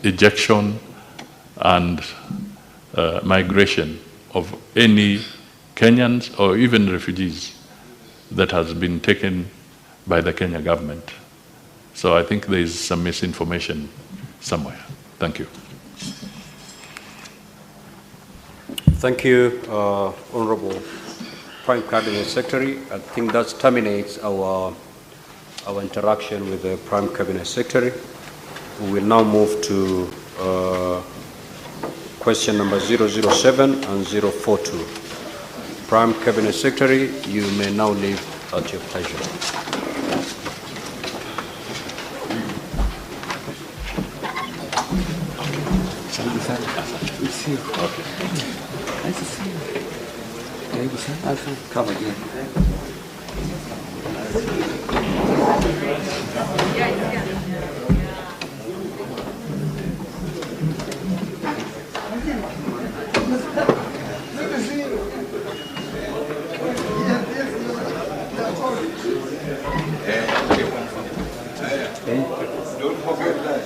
ejection and migration of any Kenyans or even refugees that has been taken by the Kenya government. So I think there is some misinformation somewhere. Thank you. Thank you, Honorable Prime Cabinet Secretary. I think that terminates our interaction with the Prime Cabinet Secretary. We will now move to question number 007 and 042. Prime Cabinet Secretary, you may now leave at your pleasure. Okay. Nice to see you. Come again. Don't forget that.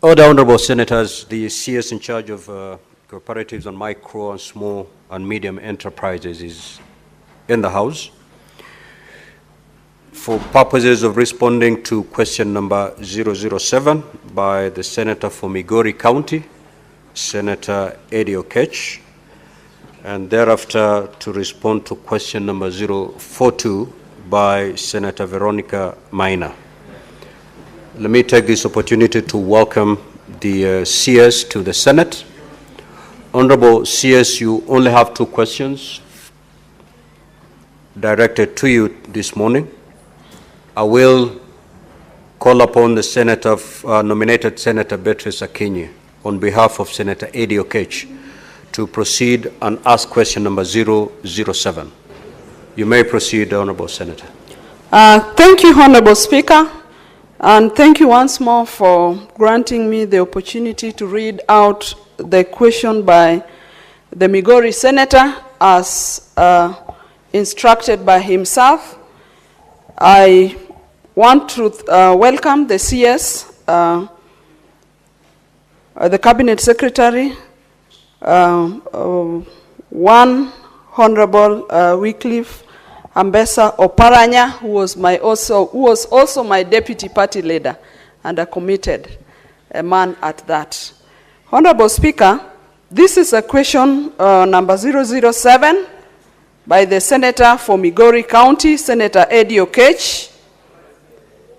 All the honorable senators, the CS in charge of cooperatives and micro and small and medium enterprises is in the House. For purposes of responding to question number 007 by the Senator for Migori County, Senator Eddie Okech, and thereafter to respond to question number 042 by Senator Veronica Maina. Let me take this opportunity to welcome the CS to the Senate. Honorable CS, you only have 2 questions directed to you this morning. I will call upon the Senator, nominated Senator Beatrice Akinyi on behalf of Senator Eddie Okech to proceed and ask question number 007. You may proceed, Honorable Senator. Thank you, Honorable Speaker. And thank you once more for granting me the opportunity to read out the question by the Migori Senator as instructed by himself. I want to welcome the CS, the Cabinet Secretary, one Honorable Wycliffe Ambassador Oparanya, who was also my deputy party leader and a committed man at that. Honorable Speaker, this is a question number 007 by the Senator for Migori County, Senator Eddie Okech,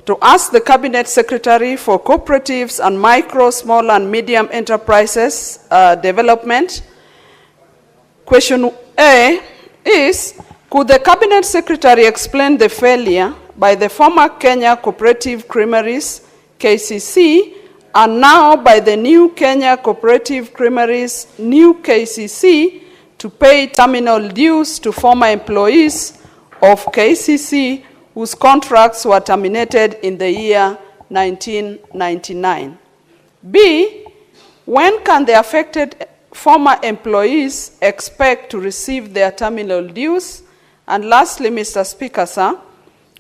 to ask the Cabinet Secretary for Cooperatives and Micro, Small and Medium Enterprises Development. Question A is, could the Cabinet Secretary explain the failure by the former Kenya Cooperative Creameries, KCC, and now by the new Kenya Cooperative Creameries, new KCC, to pay terminal dues to former employees of KCC whose contracts were terminated in the year 1999? B, when can the affected former employees expect to receive their terminal dues? And lastly, Mr. Speaker, sir,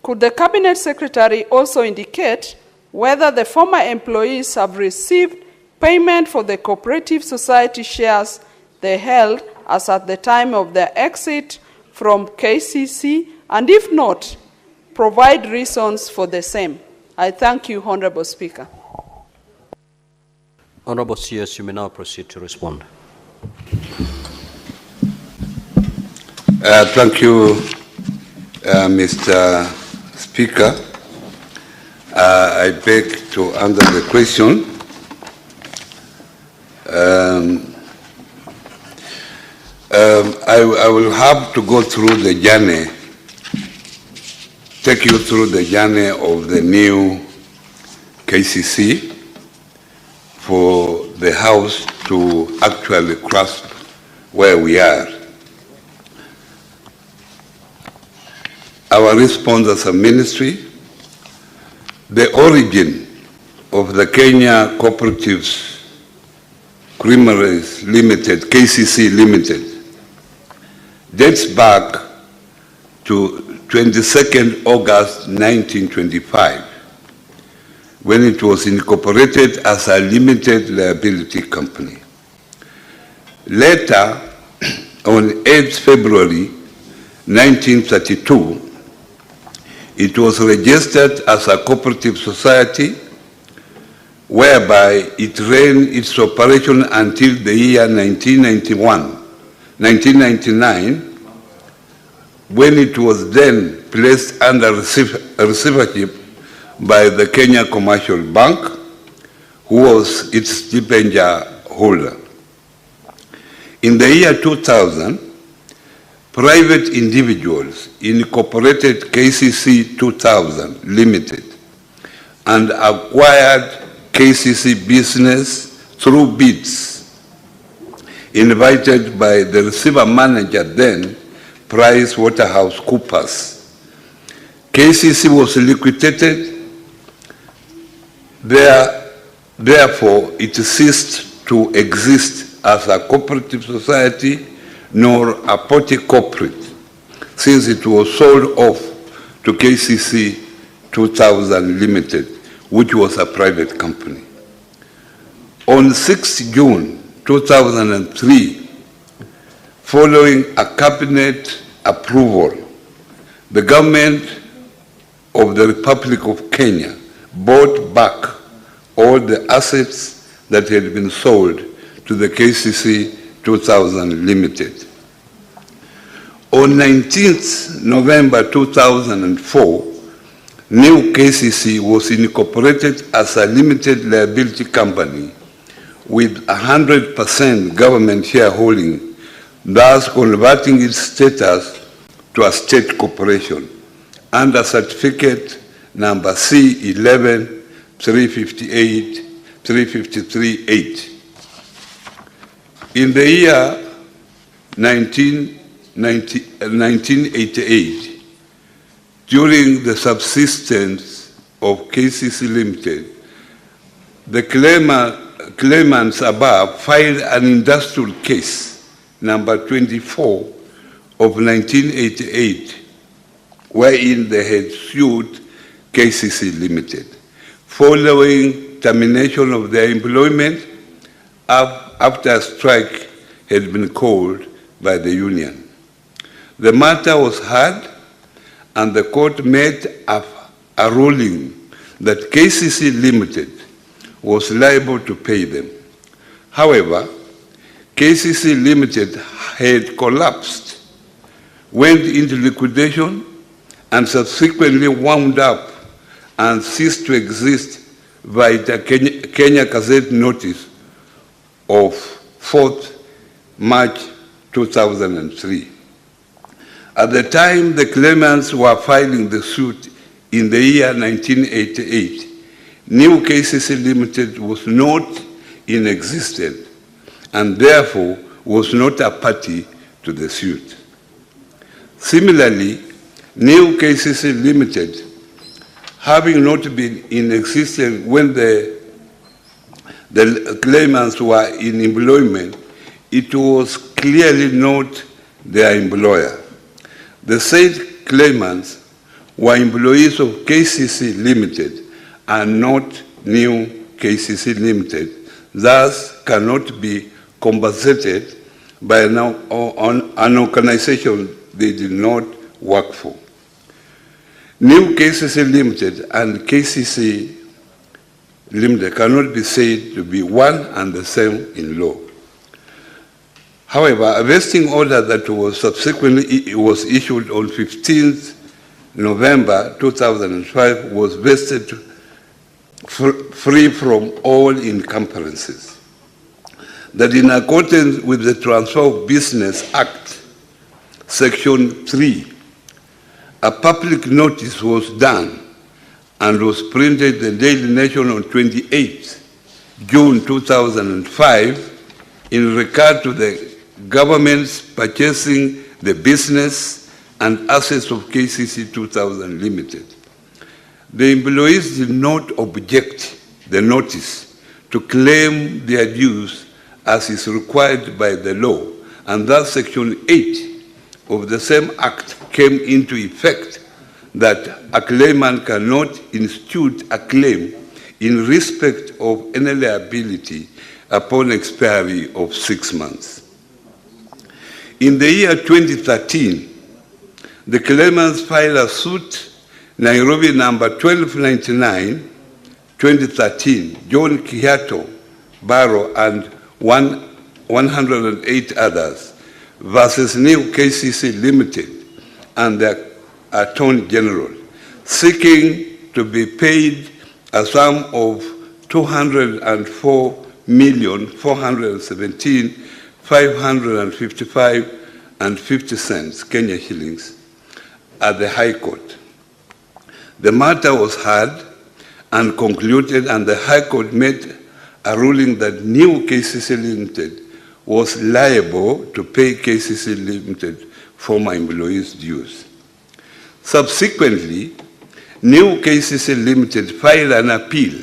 could the Cabinet Secretary also indicate whether the former employees have received payment for the cooperative society shares they held as at the time of their exit from KCC, and if not, provide reasons for the same? I thank you, Honorable Speaker. Honorable CS, you may now proceed to respond. Thank you, Mr. Speaker. I beg to answer the question. I will have to go through the journey, take you through the journey of the new KCC for the House to actually grasp where we are. Our response as a ministry, the origin of the Kenya Cooperatives Creameries Limited, KCC Limited, dates back to 22nd August 1925, when it was incorporated as a limited liability company. Later, on 8th February 1932, it was registered as a cooperative society, whereby it ran its operation until the year 1999, when it was then placed under receivership by the Kenya Commercial Bank, who was its debenture holder. In the year 2000, private individuals incorporated KCC 2000 Limited and acquired KCC business through bids invited by the receiver manager then, PricewaterhouseCoopers. KCC was liquidated. Therefore, it ceased to exist as a cooperative society nor a party corporate, since it was sold off to KCC 2000 Limited, which was a private company. On 6 June 2003, following a cabinet approval, the government of the Republic of Kenya bought back all the assets that had been sold to the KCC 2000 Limited. On 19th November 2004, new KCC was incorporated as a limited liability company with 100% government shareholding, thus converting its status to a state corporation under certificate number C11-358-353-8. In the year 1988, during the subsistence of KCC Limited, the claimants above filed an industrial case, number 24 of 1988, wherein they had sued KCC Limited, following termination of their employment after a strike had been called by the union. The matter was heard, and the court made a ruling that KCC Limited was liable to pay them. However, KCC Limited had collapsed, went into liquidation, and subsequently wound up and ceased to exist by the Kenya Gazette notice of 4th March 2003. At the time the claimants were filing the suit in the year 1988, new KCC Limited was not in existence and therefore was not a party to the suit. Similarly, new KCC Limited, having not been in existence when the claimants were in employment, it was clearly not their employer. The said claimants were employees of KCC Limited and not new KCC Limited, thus cannot be compensated by an organization they did not work for. New KCC Limited and KCC Limited cannot be said to be one and the same in law. However, a vesting order that was subsequently issued on 15th November 2005 was vested free from all encumbrances. That in accordance with the Transfer of Business Act, Section 3, a public notice was done and was printed in the Daily Nation on 28 June 2005 in regard to the government's purchasing the business and assets of KCC 2000 Limited. The employees did not object the notice to claim their dues as is required by the law, and thus Section 8 of the same Act came into effect that a claimant cannot institute a claim in respect of any liability upon expiry of 6 months. In the year 2013, the claimants filed a suit, Nairobi number 1299, 2013, John Kihato, Barrow, and 108 others, versus New KCC Limited and the Attorney General, seeking to be paid a sum of 204,417,555.50 Kenya shillings at the High Court. The matter was heard and concluded, and the High Court made a ruling that New KCC Limited was liable to pay KCC Limited former employees' dues. Subsequently, New KCC Limited filed an appeal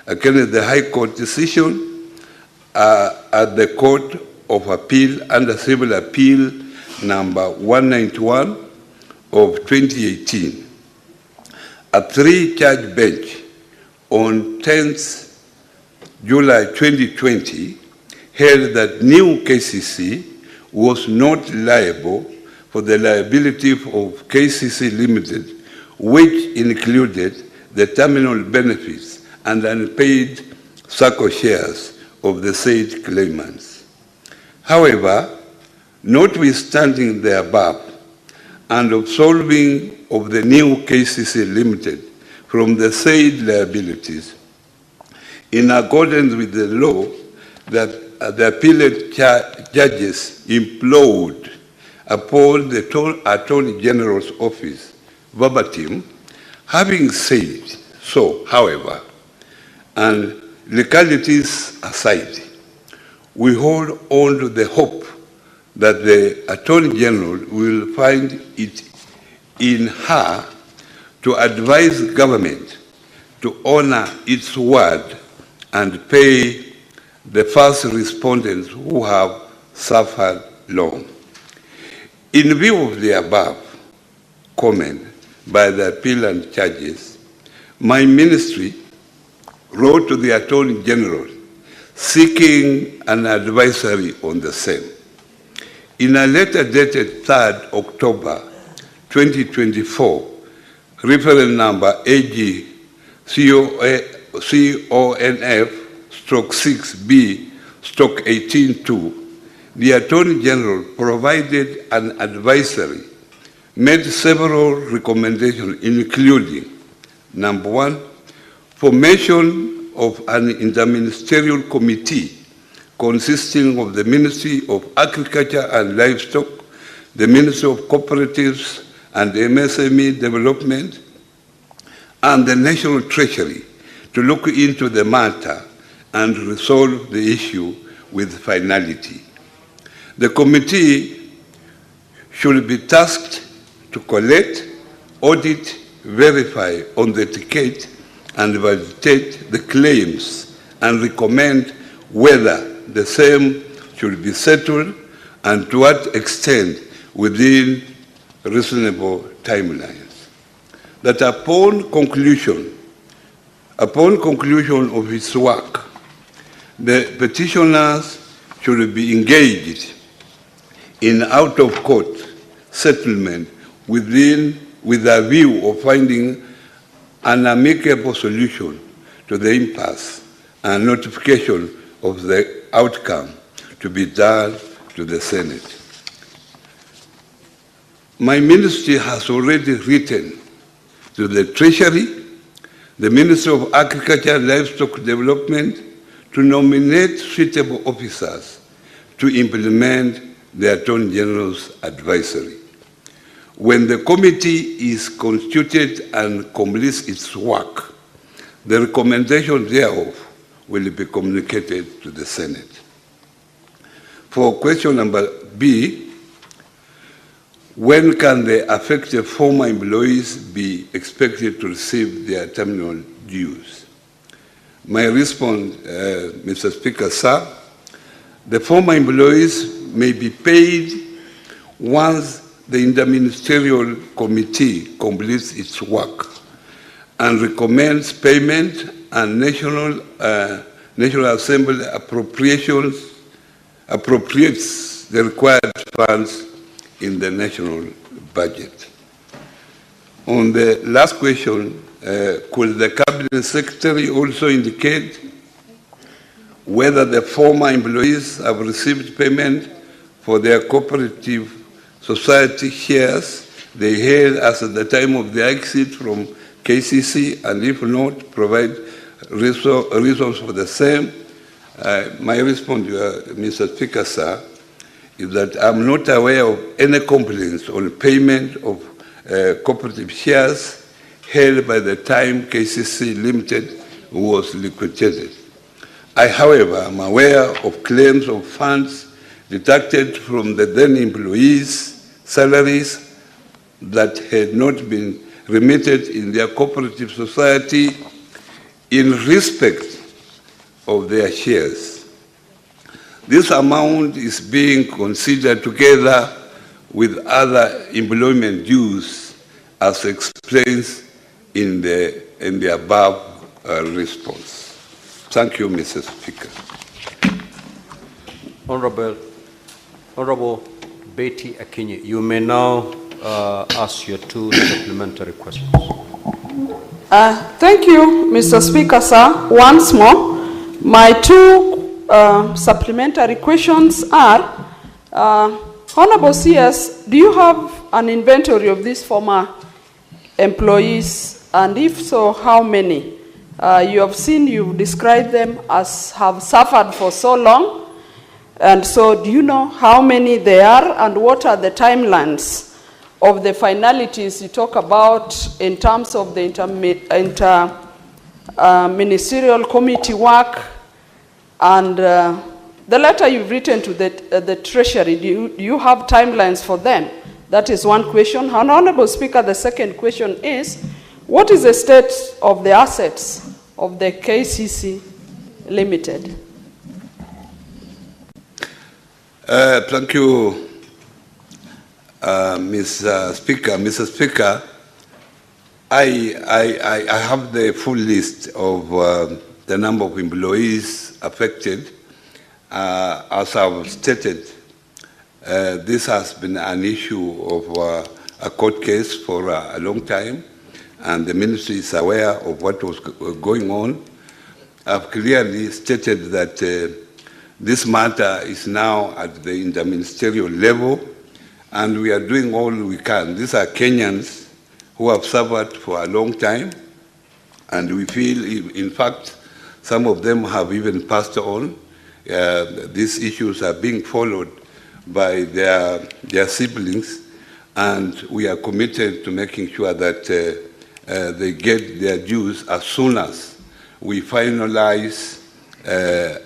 against the High Court decision at the Court of Appeal under Civil Appeal number 191 of 2018. A 3-judge bench on 10th July 2020 held that New KCC was not liable for the liability of KCC Limited, which included the terminal benefits and unpaid SACCO shares of the said claimants. However, notwithstanding the above, and absolving of the New KCC Limited from the said liabilities, in accordance with the law, that the appellate judges implored upon the Attorney General's office verbatim, having said so, however, and legalities aside, we hold on to the hope that the Attorney General will find it in her to advise government to honor its word and pay the first respondents who have suffered long. In view of the above comment by the appellant judges, my ministry wrote to the Attorney General seeking an advisory on the same. In a letter dated 3rd October 2024, reference number AG-CONF/6B/18-2, the Attorney General provided an advisory, made several recommendations, including, number 1, formation of an interministerial committee consisting of the Ministry of Agriculture and Livestock, the Ministry of Cooperatives and MSME Development, and the National Treasury to look into the matter and resolve the issue with finality. The committee should be tasked to collect, audit, verify, authenticate, and validate the claims and recommend whether the same should be settled and to what extent within reasonable timelines. That upon conclusion of its work, the petitioners should be engaged in out-of-court settlement with a view of finding an amicable solution to the impasse and notification of the outcome to be done to the Senate. My ministry has already written to the Treasury, the Ministry of Agriculture and Livestock Development, to nominate suitable officers to implement the Attorney General's advisory. When the committee is constituted and completes its work, the recommendation thereof will be communicated to the Senate. For question number B, when can the affected former employees be expected to receive their terminal dues? My response, Mr. Speaker, sir, the former employees may be paid once the Interministerial Committee completes its work and recommends payment and National Assembly appropriates the required funds in the national budget. On the last question, could the Cabinet Secretary also indicate whether the former employees have received payment for their cooperative society shares they held as at the time of the exit from KCC, and if not, provide reasons for the same? My response, Mr. Speaker, sir, is that I'm not aware of any complaints on payment of cooperative shares held by the time KCC Limited was liquidated. I, however, am aware of claims of funds deducted from the then employees' salaries that had not been remitted in their cooperative society in respect of their shares. This amount is being considered together with other employment dues as explained in the above response. Thank you, Mr. Speaker. Honorable Betty Akinyi, you may now ask your two supplementary questions. Thank you, Mr. Speaker, sir. Once more, my two supplementary questions are, Honorable CS, do you have an inventory of these former employees, and if so, how many? You've described them as have suffered for so long, and so do you know how many they are, and what are the timelines of the finalities you talk about in terms of the ministerial committee work and the letter you've written to the Treasury? Do you have timelines for them? That is one question. Honorable Speaker, the second question is, what is the state of the assets of the KCC Limited? Thank you, Mr. Speaker. Mr. Speaker, I have the full list of the number of employees affected. As I've stated, this has been an issue of a court case for a long time, and the ministry is aware of what was going on. I've clearly stated that this matter is now at the interministerial level, and we are doing all we can. These are Kenyans who have suffered for a long time, and we feel, in fact, some of them have even passed on. These issues are being followed by their siblings, and we are committed to making sure that they get their dues as soon as we finalize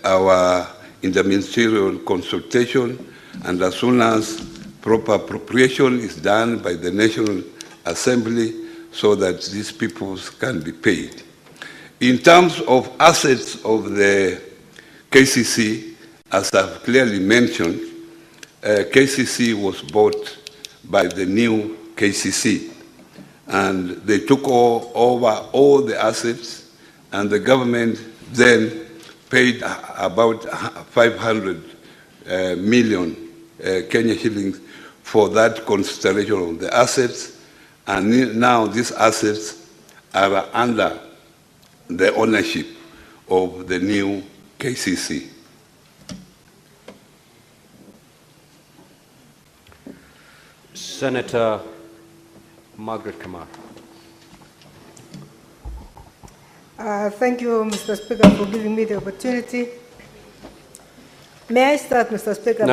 our interministerial consultation, and as soon as proper appropriation is done by the National Assembly so that these people can be paid. In terms of assets of the KCC, as I've clearly mentioned, KCC was bought by the new KCC, and they took over all the assets, and the government then paid about 500 million Kenya shillings for that consideration of the assets, and now these assets are under the ownership of the new KCC. Senator Margaret Kamar. Thank you, Mr. Speaker, for giving me the opportunity. May I start, Mr. Speaker?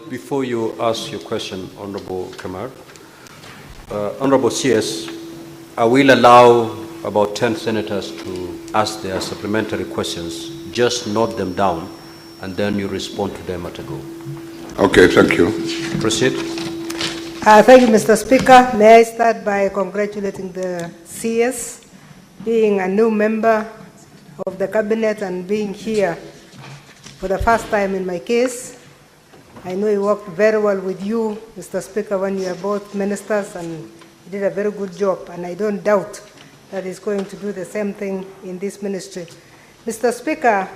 Before you ask your question, Honorable Kamar, Honorable CS, I will allow about 10 senators to ask their supplementary questions. Just note them down, and then you respond to them at a go. Okay, thank you. Proceed. Thank you, Mr. Speaker. May I start by congratulating the CS, being a new member of the cabinet and being here for the first time in my case. I know he worked very well with you, Mr. Speaker, when you were both ministers, and he did a very good job, and I don't doubt that he's going to do the same thing in this ministry. Mr. Speaker,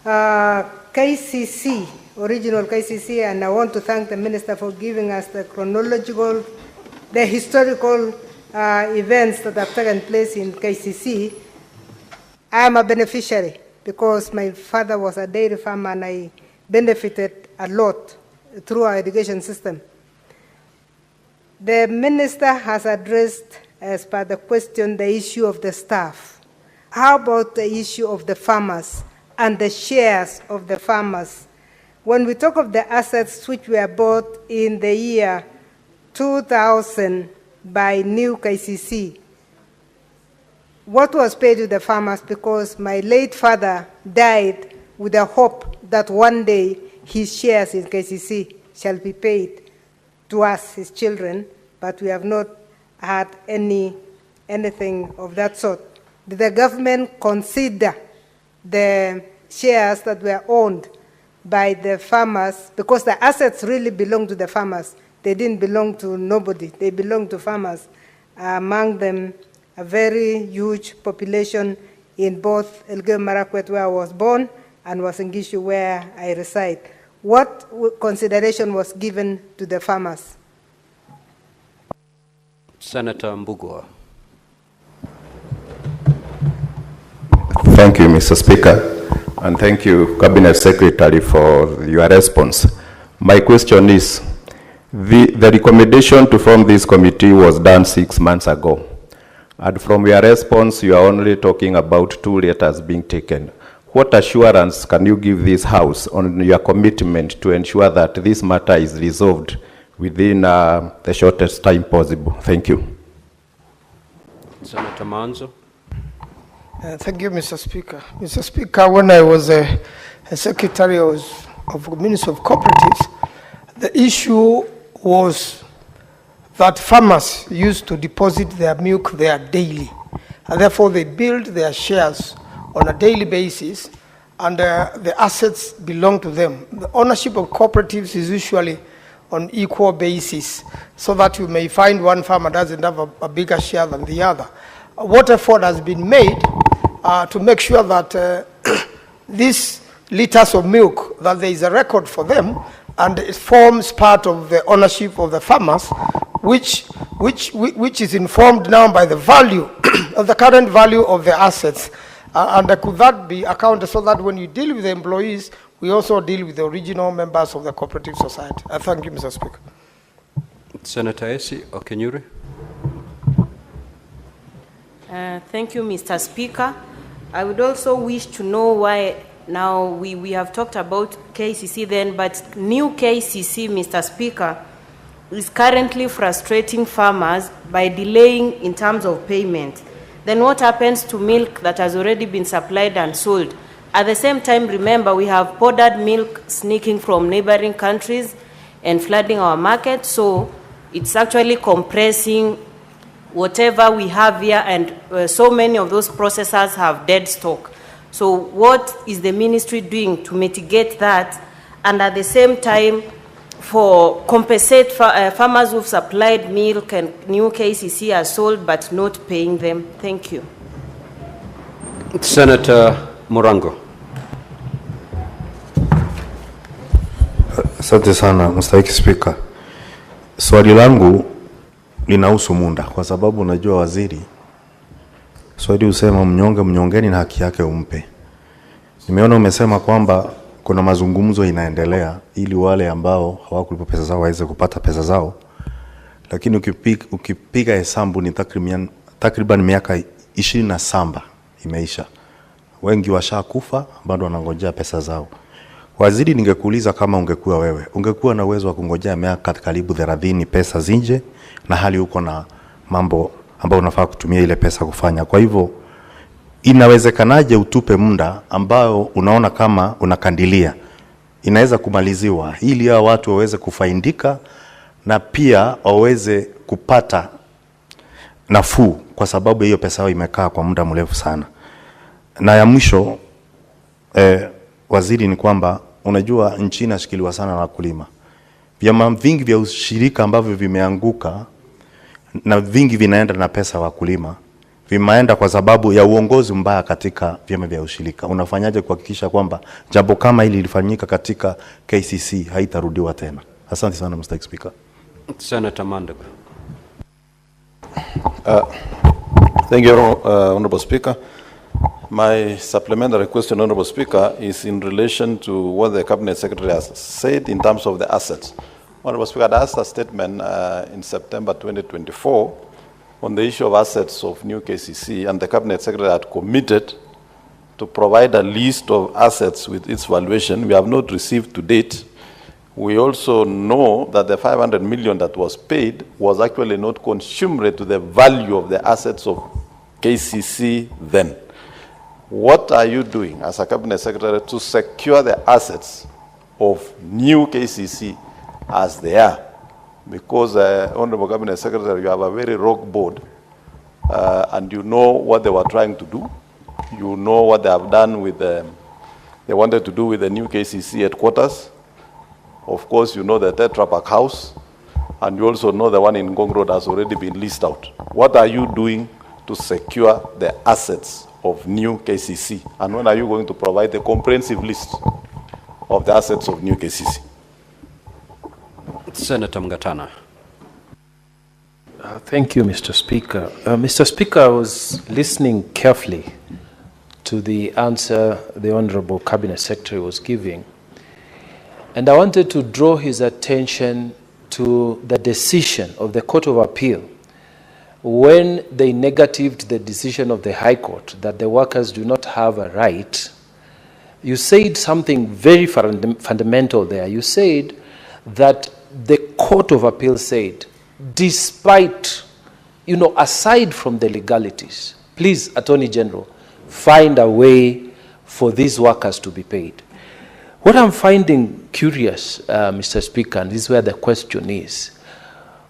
KCC, original KCC, and I want to thank the minister for giving us the chronological, the historical events that have taken place in KCC. I am a beneficiary because my father was a dairy farmer and I benefited a lot through our education system. The minister has addressed, as per the question, the issue of the staff. How about the issue of the farmers and the shares of the farmers? When we talk of the assets which were bought in the year 2000 by new KCC, what was paid to the farmers? Because my late father died with the hope that one day his shares in KCC shall be paid to us, his children, but we have not had anything of that sort. Did the government consider the shares that were owned by the farmers, because the assets really belong to the farmers? They didn't belong to nobody. They belong to farmers. Among them, a very huge population in both Elgeyo Marakwet, where I was born, and Uasin-Gishu, where I reside. What consideration was given to the farmers? Senator Mbugua. Thank you, Mr. Speaker, and thank you, Cabinet Secretary, for your response. My question is, the recommendation to form this committee was done 6 months ago, and from your response, you are only talking about 2 letters being taken. What assurance can you give this House on your commitment to ensure that this matter is resolved within the shortest time possible? Thank you. Senator Manzo. Thank you, Mr. Speaker. Mr. Speaker, when I was a secretary of the Ministry of Cooperatives, the issue was that farmers used to deposit their milk there daily, and therefore they build their shares on a daily basis, and the assets belong to them. The ownership of cooperatives is usually on equal basis, so that you may find one farmer doesn't have a bigger share than the other. What effort has been made to make sure that these liters of milk, that there is a record for them, and it forms part of the ownership of the farmers, which is informed now by the value of the current value of the assets. And could that be accounted so that when you deal with the employees, we also deal with the original members of the cooperative society? Thank you, Mr. Speaker. Senator Esi Okenyuri. Thank you, Mr. Speaker. I would also wish to know why now we have talked about KCC then, but new KCC, Mr. Speaker, is currently frustrating farmers by delaying in terms of payment. Then what happens to milk that has already been supplied and sold? At the same time, remember, we have powdered milk sneaking from neighboring countries and flooding our market, so it's actually compressing whatever we have here, and so many of those processors have dead stock. So what is the ministry doing to mitigate that, and at the same time for compensate farmers who've supplied milk and new KCC are sold but not paying them? Thank you. Senator Morango. Asante sana, Mr. Speaker. Swali langu linahusu muda, kwa sababu unajua waziri, swali usema mnyonge mnyongeni na haki yake umpe. Nimeona umesema kwamba kuna mazungumzo inaendelea ili wale ambao hawakulipa pesa zao waweze kupata pesa zao. lakini ukipiga hesabu ni takriban miaka 27 imeisha. Wengi washakufa, bado wanangojea pesa zao. Waziri, ningekuuliza kama ungekuwa wewe, ungekuwa na uwezo wa kungojea miaka karibu 30 pesa zinje, na hali uko na mambo ambayo unafaa kutumia ile pesa kufanya. Kwa hivyo inawezekanaje utupe muda ambao unaona kama unakandilia inaweza kumaliziwa ili hao watu waweze kufaidika na pia waweze kupata nafuu, kwa sababu hiyo pesa yao imekaa kwa muda mrefu sana. Na ya mwisho waziri, ni kwamba unajua nchi inashikiliwa sana na wakulima. Vyama vingi vya ushirika ambavyo vimeanguka na vingi vinaenda na pesa wakulima, vimeenda kwa sababu ya uongozi mbaya katika vyama vya ushirika. Unafanyaje kuhakikisha kwamba jambo kama hili lilifanyika katika KCC haitarudiwa tena? Asante sana Mr. Speaker. Senator Mandago. Thank you, Honorable Speaker. My supplementary question, Honorable Speaker, is in relation to what the Cabinet Secretary has said in terms of the assets. Honorable Speaker, I asked a statement in September 2024 on the issue of assets of new KCC, and the Cabinet Secretary had committed to provide a list of assets with its valuation. We have not received to date. We also know that the 500 million that was paid was actually not commensurate to the value of the assets of KCC then. What are you doing as a Cabinet Secretary to secure the assets of new KCC as they are? Because, Honorable Cabinet Secretary, you have a very rogue board, and you know what they were trying to do. You know what they have done with they wanted to do with the new KCC headquarters. Of course, you know the Tetra Pak house, and you also know the one in Ngong Road has already been leased out. What are you doing to secure the assets of new KCC? And when are you going to provide a comprehensive list of the assets of new KCC? Senator Mgatana. Thank you, Mr. Speaker. Mr. Speaker, I was listening carefully to the answer the Honorable Cabinet Secretary was giving, and I wanted to draw his attention to the decision of the Court of Appeal when they negatived the decision of the High Court that the workers do not have a right. You said something very fundamental there. You said that the Court of Appeal said, despite, aside from the legalities, please, Attorney General, find a way for these workers to be paid. What I'm finding curious, Mr. Speaker, and this is where the question is,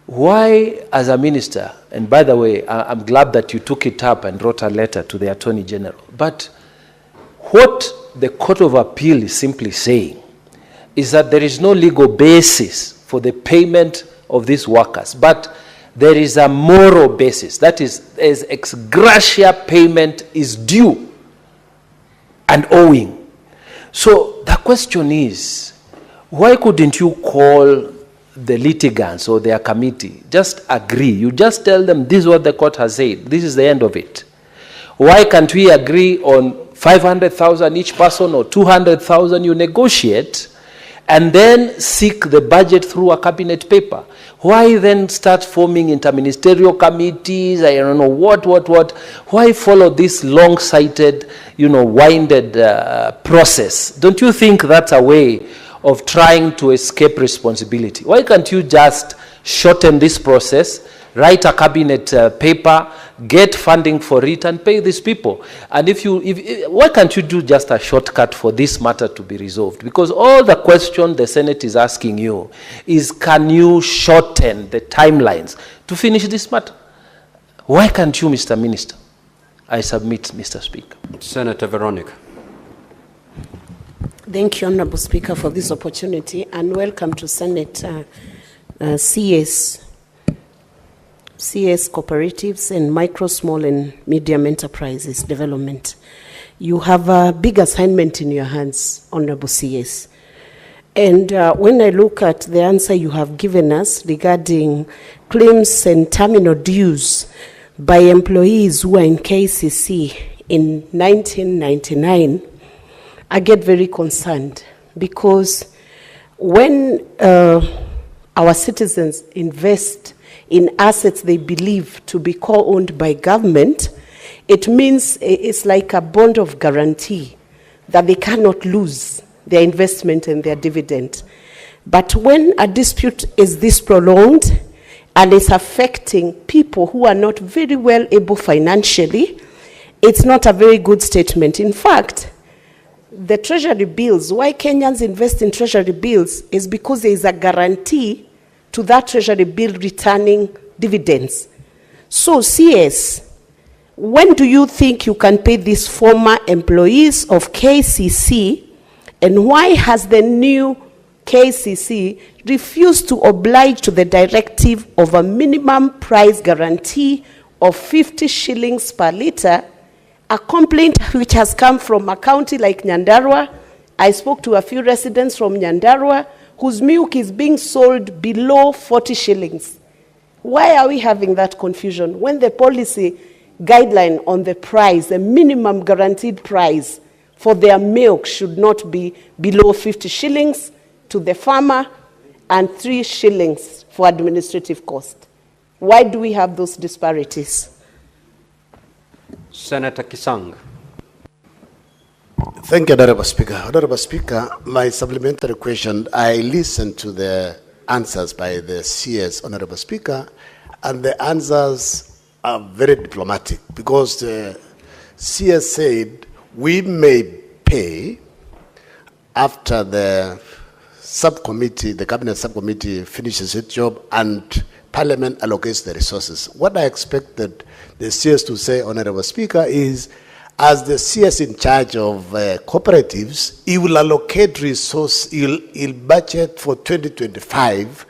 why, as a minister, and by the way, I'm glad that you took it up and wrote a letter to the Attorney General, but what the Court of Appeal is simply saying is that there is no legal basis for the payment of these workers, but there is a moral basis. That is, as ex gratia payment is due and owing. So the question is, why couldn't you call the litigants or their committee, just agree? You just tell them this is what the court has said, this is the end of it. Why can't we agree on 500,000 each person or 200,000? You negotiate and then seek the budget through a cabinet paper. Why then start forming interministerial committees? I don't know what. Why follow this long-sighted, winded process? Don't you think that's a way of trying to escape responsibility? Why can't you just shorten this process, write a cabinet paper, get funding for it, and pay these people? And why can't you do just a shortcut for this matter to be resolved? Because all the question the Senate is asking you is, can you shorten the timelines to finish this matter? Why can't you, Mr. Minister? I submit, Mr. Speaker. Senator Veronica. Thank you, Honorable Speaker, for this opportunity, and welcome to Senate CS Cooperatives and Micro, Small and Medium Enterprises Development. You have a big assignment in your hands, Honorable CS. And when I look at the answer you have given us regarding claims and terminal dues by employees who are in KCC in 1999, I get very concerned, because when our citizens invest in assets they believe to be co-owned by government, it means it's like a bond of guarantee that they cannot lose their investment and their dividend. But when a dispute is this prolonged and it's affecting people who are not very well able financially, it's not a very good statement. In fact, the treasury bills, why Kenyans invest in treasury bills is because there is a guarantee to that treasury bill returning dividends. So CS, when do you think you can pay these former employees of KCC, and why has the new KCC refused to oblige to the directive of a minimum price guarantee of 50 shillings per litre, a complaint which has come from a county like Nyandarua? I spoke to a few residents from Nyandarua whose milk is being sold below 40 shillings. Why are we having that confusion when the policy guideline on the price, the minimum guaranteed price for their milk should not be below 50 shillings to the farmer and 3 shillings for administrative cost? Why do we have those disparities? Senator Kisang. Thank you, Honorable Speaker. Honorable Speaker, my supplementary question, I listened to the answers by the CS, Honorable Speaker, and the answers are very diplomatic because the CS said we may pay after the subcommittee, the cabinet subcommittee finishes its job and Parliament allocates the resources. What I expected the CS to say, Honorable Speaker, is as the CS in charge of cooperatives, he will allocate resource, he'll budget for 2025,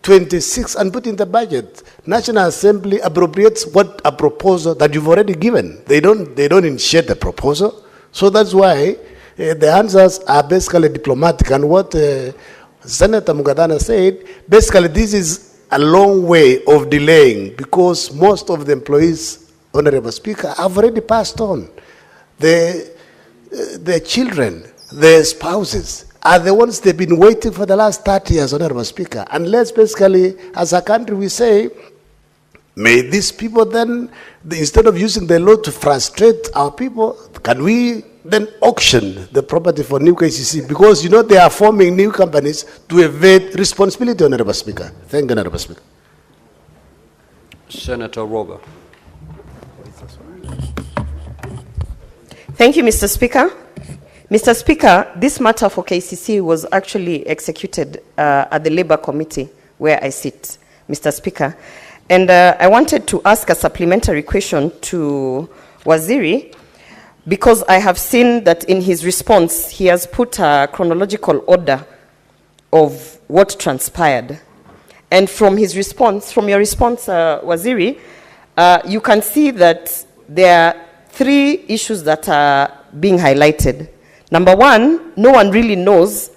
26 and put in the budget. National Assembly appropriates what a proposal that you've already given. They don't initiate the proposal. So that's why the answers are basically diplomatic. And what Senator Mugadana said, basically this is a long way of delaying because most of the employees, Honorable Speaker, have already passed on. The children, the spouses, are the ones they've been waiting for the last 30 years, Honorable Speaker. Unless basically, as a country, we say, may these people then, instead of using the law to frustrate our people, can we then auction the property for new KCC? Because, you know, they are forming new companies to evade responsibility, Honorable Speaker. Thank you, Honorable Speaker. Senator Roba. Thank you, Mr. Speaker. Mr. Speaker, this matter for KCC was actually executed at the Labour Committee where I sit, Mr. Speaker. And I wanted to ask a supplementary question to Waziri because I have seen that in his response, he has put a chronological order of what transpired. And from his response, from your response, Waziri, you can see that there are 3 issues that are being highlighted. Number 1, no one really knows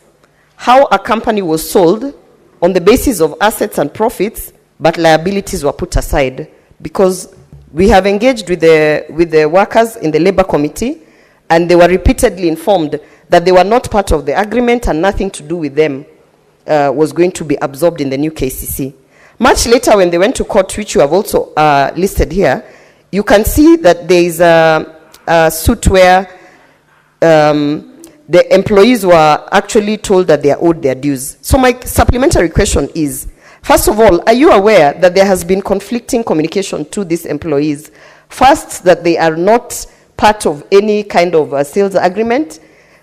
how a company was sold on the basis of assets and profits, but liabilities were put aside. Because we have engaged with the workers in the Labour Committee, and they were repeatedly informed that they were not part of the agreement and nothing to do with them was going to be absorbed in the new KCC. Much later, when they went to court, which you have also listed here, you can see that there is a suit where the employees were actually told that they are owed their dues. So my supplementary question is, first of all, are you aware that there has been conflicting communication to these employees? First, that they are not part of any kind of sales agreement.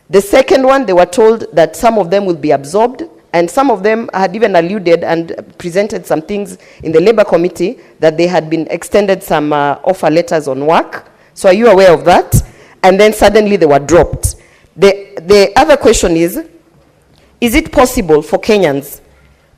The second one, they were told that some of them will be absorbed, and some of them had even alluded and presented some things in the Labour Committee that they had been extended some offer letters on work. So are you aware of that? And then suddenly they were dropped. The other question is it possible for Kenyans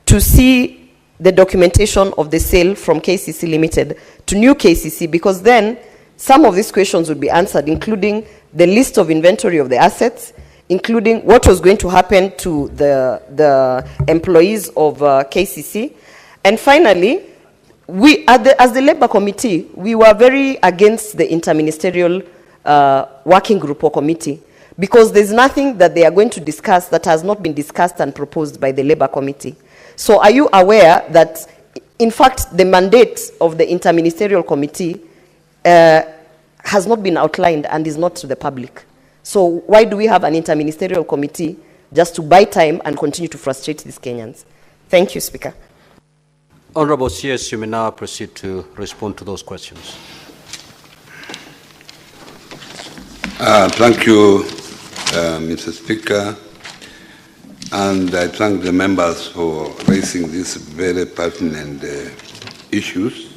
to see the documentation of the sale from KCC Limited to new KCC? Because then some of these questions would be answered, including the list of inventory of the assets, including what was going to happen to the employees of KCC. And finally, we, as the Labour Committee, we were very against the interministerial working group or committee, because there's nothing that they are going to discuss that has not been discussed and proposed by the Labour Committee. So are you aware that In fact, the mandate of the interministerial committee has not been outlined and is not to the public. So why do we have an interministerial committee? Just to buy time and continue to frustrate these Kenyans. Thank you, Speaker. Honorable CS, you may now proceed to respond to those questions. Thank you, Mr. Speaker, and I thank the members for raising these very pertinent issues.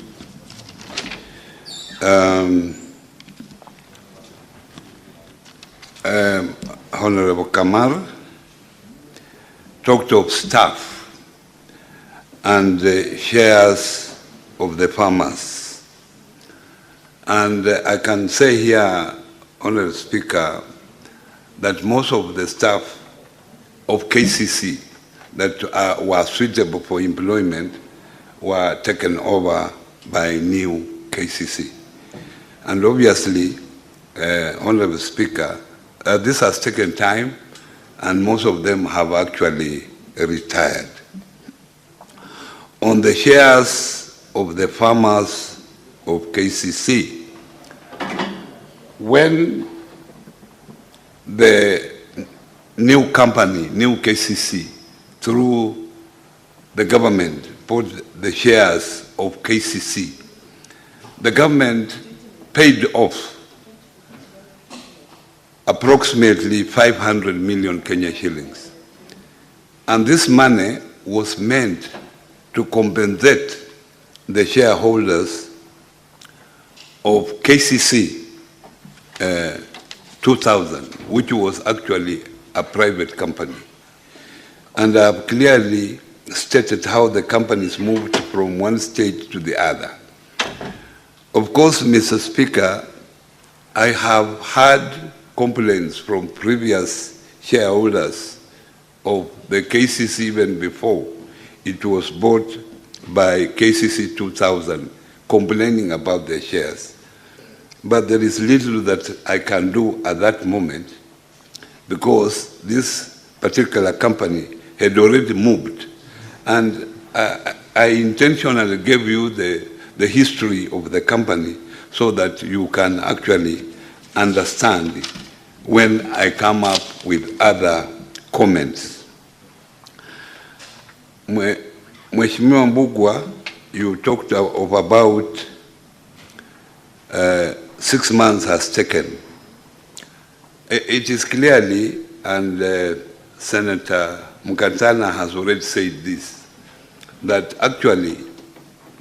Honorable Kamar talked of staff and the shares of the farmers. And I can say here, Honorable Speaker, that most of the staff of KCC that were suitable for employment were taken over by new KCC. And obviously, Honorable Speaker, this has taken time, and most of them have actually retired. On the shares of the farmers of KCC, when the new company, new KCC, through the government, bought the shares of KCC, the government paid off approximately 500 million Kenya shillings. And this money was meant to compensate the shareholders of KCC 2000, which was actually a private company. And I have clearly stated how the companies moved from one stage to the other. Of course, Mr. Speaker, I have had complaints from previous shareholders of the KCC even before it was bought by KCC 2000, complaining about their shares. But there is little that I can do at that moment because this particular company had already moved. And I intentionally gave you the history of the company so that you can actually understand when I come up with other comments. Mheshimiwa Mbugwa, you talked of about 6 months has taken. It is clearly, and Senator Mkatana has already said this, that actually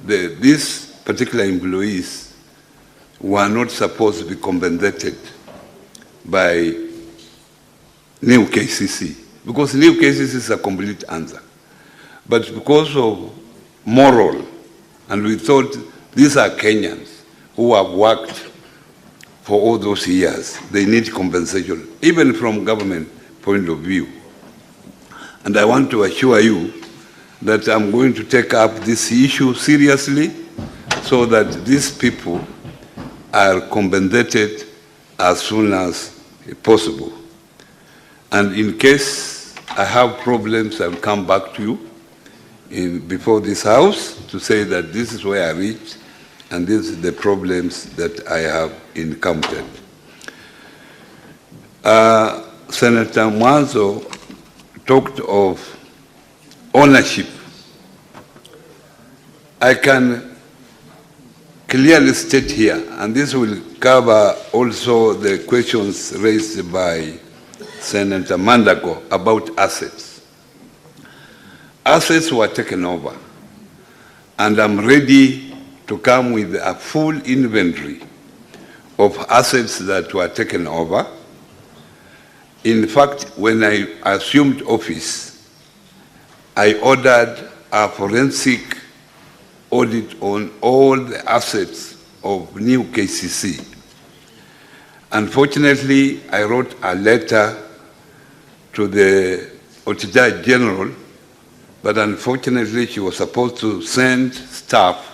these particular employees were not supposed to be compensated by new KCC, because new KCC is a complete answer. But because of moral, and we thought these are Kenyans who have worked for all those years, they need compensation, even from government point of view. And I want to assure you that I'm going to take up this issue seriously so that these people are compensated as soon as possible. And in case I have problems, I'll come back to you before this House to say that this is where I reached and these are the problems that I have encountered. Senator Mwanzo talked of ownership. I can clearly state here, and this will cover also the questions raised by Senator Mandago about assets. Assets were taken over, and I'm ready to come with a full inventory of assets that were taken over. In fact, when I assumed office, I ordered a forensic audit on all the assets of new KCC. Unfortunately, I wrote a letter to the Auditor General, but unfortunately she was supposed to send staff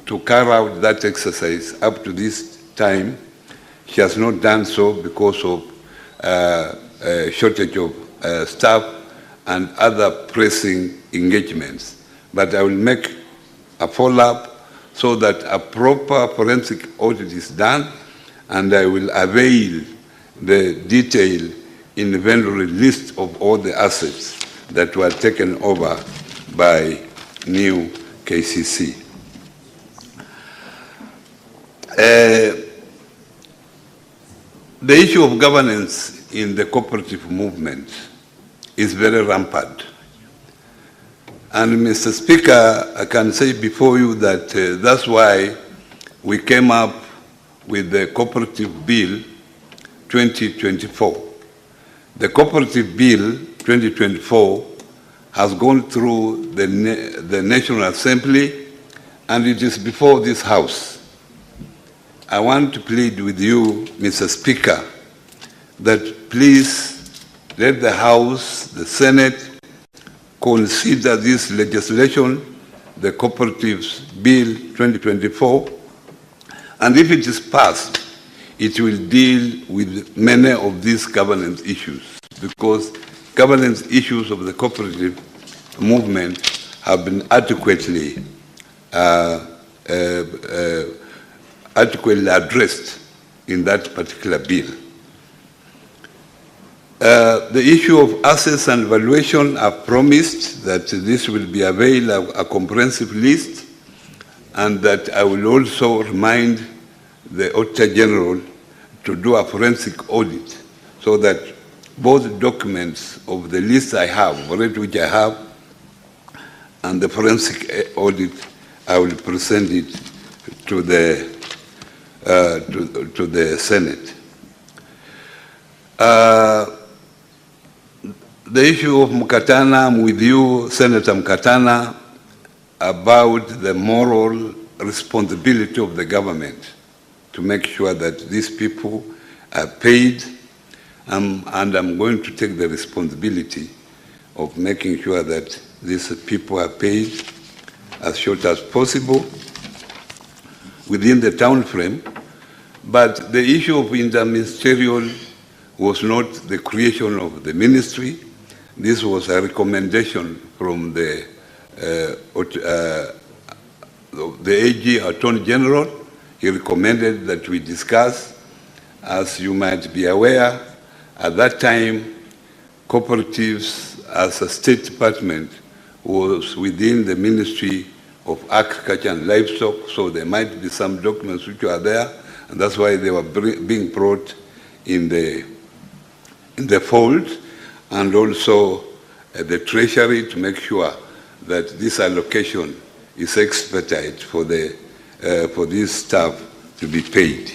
to carry out that exercise. Up to this time, she has not done so because of a shortage of staff and other pressing engagements. But I will make a follow-up so that a proper forensic audit is done, and I will avail the detailed inventory list of all the assets that were taken over by new KCC. The issue of governance in the cooperative movement is very rampant. And Mr. Speaker, I can say before you that that's why we came up with the Cooperative Bill 2024. The Cooperative Bill 2024 has gone through the National Assembly, and it is before this House. I want to plead with you, Mr. Speaker, that please let the House, the Senate, consider this legislation, the Cooperatives Bill 2024, and if it is passed, it will deal with many of these governance issues, because governance issues of the cooperative movement have been adequately addressed in that particular bill. The issue of assets and valuation, I've promised that this will be available, a comprehensive list, and that I will also remind the Auditor General to do a forensic audit so that both documents of the list I have, already which I have, and the forensic audit, I will present it to the Senate. The issue of Mkatana, I'm with you, Senator Mkatana, about the moral responsibility of the government to make sure that these people are paid, and I'm going to take the responsibility of making sure that these people are paid as short as possible within the time frame. But the issue of interministerial was not the creation of the ministry. This was a recommendation from the AG, Attorney General. He recommended that we discuss. As you might be aware, at that time, cooperatives as a state department was within the Ministry of Agriculture and Livestock, so there might be some documents which are there, and that's why they were being brought in the fold, and also the Treasury to make sure that this allocation is expedited for this staff to be paid.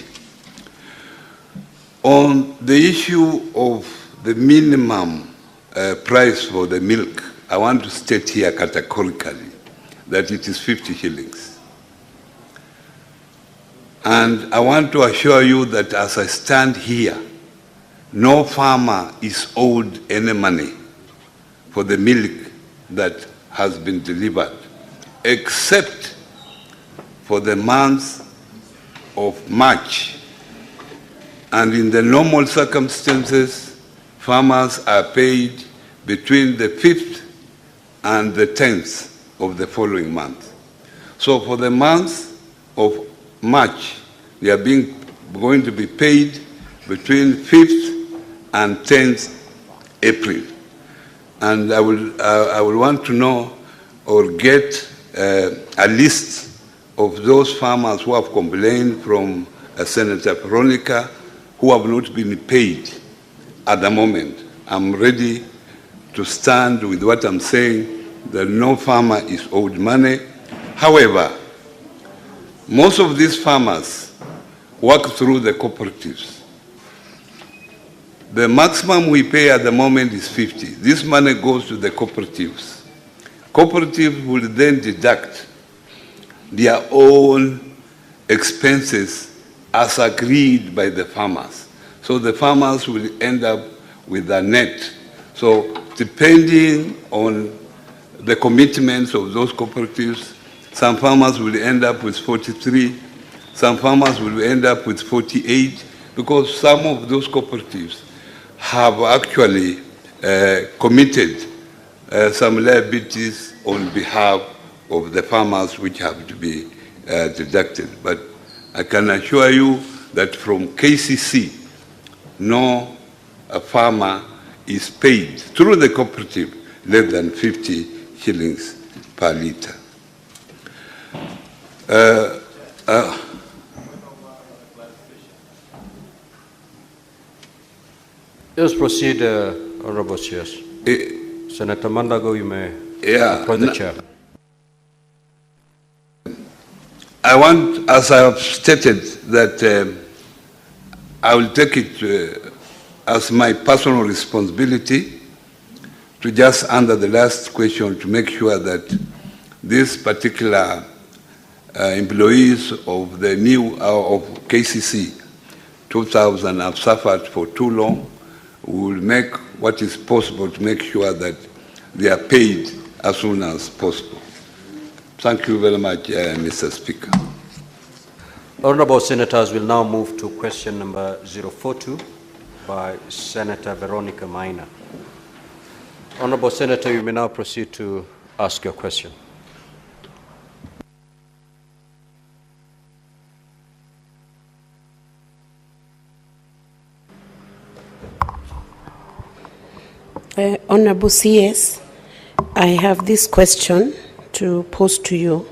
On the issue of the minimum price for the milk, I want to state here categorically that it is 50 shillings. And I want to assure you that as I stand here, no farmer is owed any money for the milk that has been delivered, except for the month of March. And in the normal circumstances, farmers are paid between the 5th and the 10th of the following month. So for the month of March, they are going to be paid between 5th and 10th April. And I will want to know or get a list of those farmers who have complained from Senator Veronica who have not been paid at the moment. I'm ready to stand with what I'm saying, that no farmer is owed money. However, most of these farmers work through the cooperatives. The maximum we pay at the moment is 50. This money goes to the cooperatives. Cooperatives will then deduct their own expenses as agreed by the farmers. So the farmers will end up with a net. So depending on the commitments of those cooperatives, some farmers will end up with 43, some farmers will end up with 48, because some of those cooperatives have actually committed some liabilities on behalf of the farmers which have to be deducted. But I can assure you that from KCC, no farmer is paid through the cooperative less than 50 shillings per litre. Let's proceed, Honorable Cs. Senator Mandago, you may approach the chair. I want, as I have stated, that I will take it as my personal responsibility to just answer the last question to make sure that these particular employees of the new of KCC 2000 have suffered for too long. We will make what is possible to make sure that they are paid as soon as possible. Thank you very much, Mr. Speaker. Honorable Senators, will now move to question number 042 by Senator Veronica Maina. Honorable Senator, you may now proceed to ask your question. Honorable CS, I have this question to pose to you.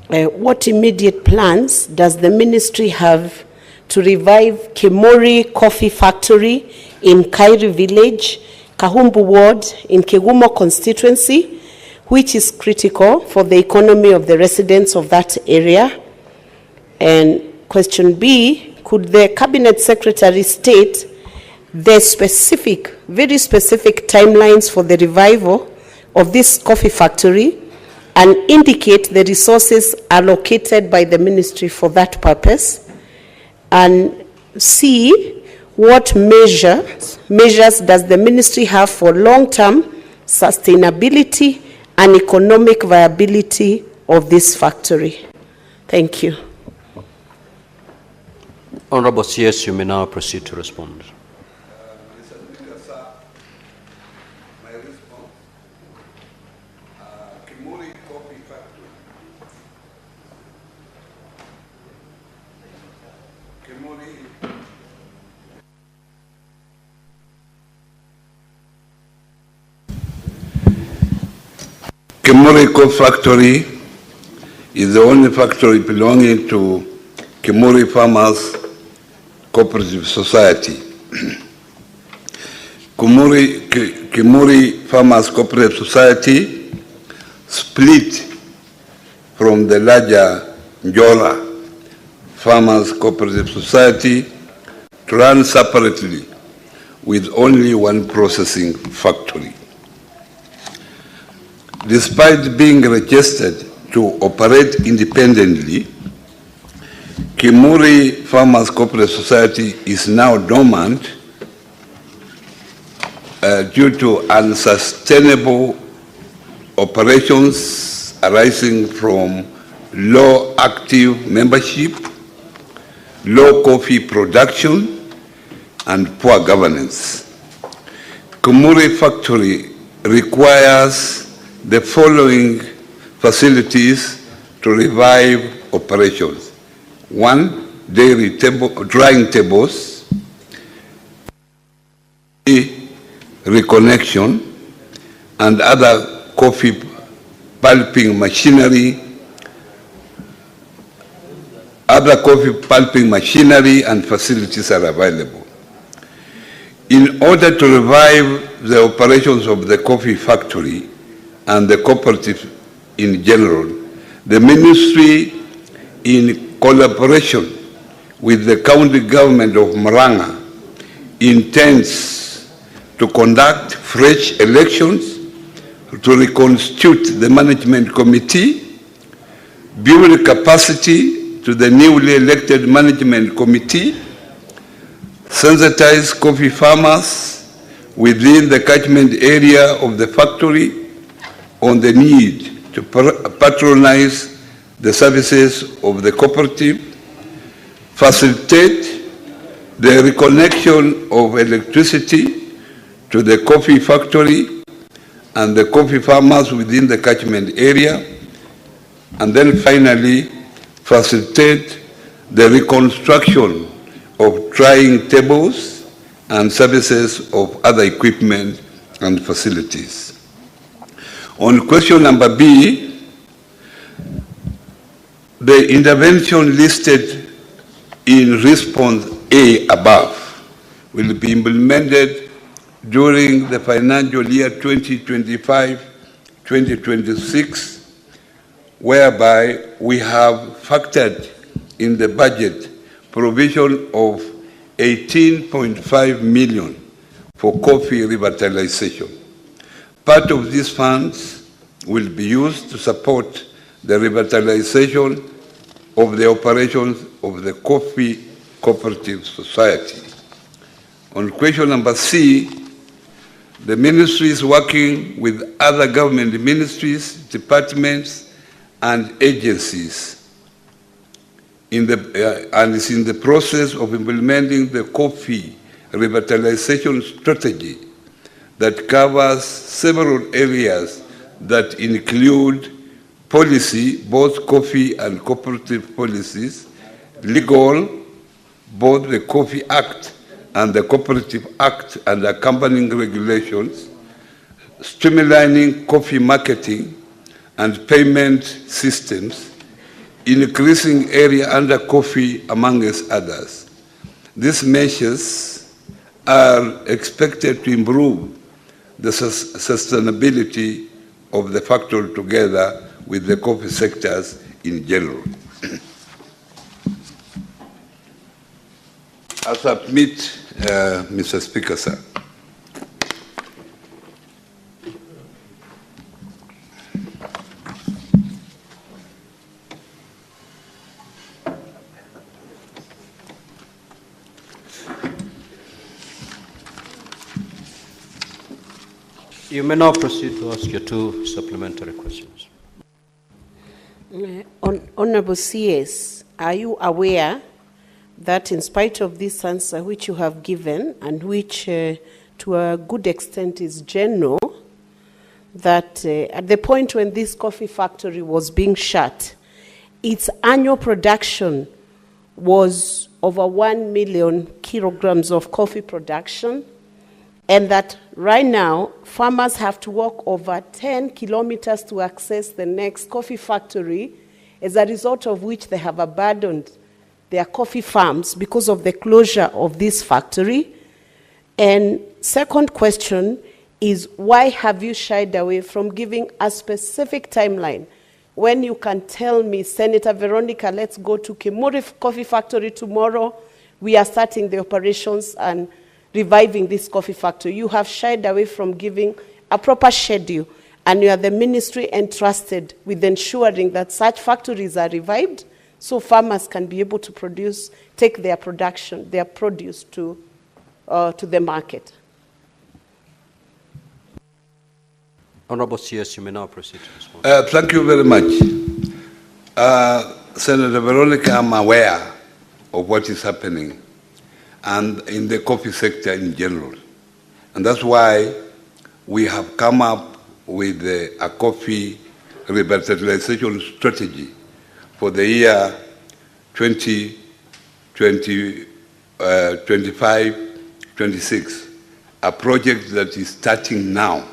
What immediate plans does the ministry have to revive Kimuri Coffee Factory in Kairi Village, Kahumbu Ward in Kegumo constituency, which is critical for the economy of the residents of that area? And question B, could the Cabinet Secretary state the specific, very specific timelines for the revival of this coffee factory and indicate the resources allocated by the ministry for that purpose? And C, what measures does the ministry have for long-term sustainability and economic viability of this factory? Thank you. Honorable CS, you may now proceed to respond. Kimuri Coffee Factory is the only factory belonging to Kimuri Farmers Cooperative Society. Kimuri Farmers Cooperative Society split from the larger Njola Farmers Cooperative Society to run separately with only one processing factory. Despite being registered to operate independently, Kimuri Farmers Cooperative Society is now dormant due to unsustainable operations arising from low active membership, low coffee production, and poor governance. Kimuri Factory requires the following facilities to revive operations. 1, dairy drying tables, reconnection, and other coffee pulping machinery. Other coffee pulping machinery and facilities are available. In order to revive the operations of the coffee factory and the cooperative in general, the ministry, in collaboration with the county government of Murang'a, intends to conduct fresh elections, to reconstitute the management committee, build capacity to the newly elected management committee, sensitize coffee farmers within the catchment area of the factory on the need to patronize the services of the cooperative, facilitate the reconnection of electricity to the coffee factory and the coffee farmers within the catchment area, And then finally, facilitate the reconstruction of drying tables and services of other equipment and facilities. On question number B, the intervention listed in response A above will be implemented during the financial year 2025-2026, whereby we have factored in the budget provision of 18.5 million for coffee revitalization. Part of these funds will be used to support the revitalization of the operations of the Coffee Cooperative Society. On question number C, the ministry is working with other government ministries, departments, and agencies and is in the process of implementing the coffee revitalization strategy that covers several areas that include policy, both coffee and cooperative policies, legal, both the Coffee Act and the Cooperative Act and accompanying regulations, streamlining coffee marketing and payment systems, increasing area under coffee, amongst others. These measures are expected to improve the sustainability of the factory together with the coffee sectors in general. I submit, Mr. Speaker, sir. You may now proceed to ask your two supplementary questions. Honorable CS, are you aware that in spite of this answer which you have given and which to a good extent is general, that at the point when this coffee factory was being shut, its annual production was over 1 million kilograms of coffee production, and that right now farmers have to walk over 10 kilometers to access the next coffee factory, as a result of which they have abandoned their coffee farms because of the closure of this factory? And second question is, why have you shied away from giving a specific timeline when you can tell me, Senator Veronica, let's go to KIMEUMANA Coffee Factory tomorrow, we are starting the operations and reviving this coffee factory? You have shied away from giving a proper schedule, and you are the ministry entrusted with ensuring that such factories are revived so farmers can be able to produce, take their production, their produce to the market. Honorable CS, you may now proceed to respond. Thank you very much. Senator Veronica, I'm aware of what is happening and in the coffee sector in general. And that's why we have come up with a coffee revitalization strategy for the year 2025-26, a project that is starting now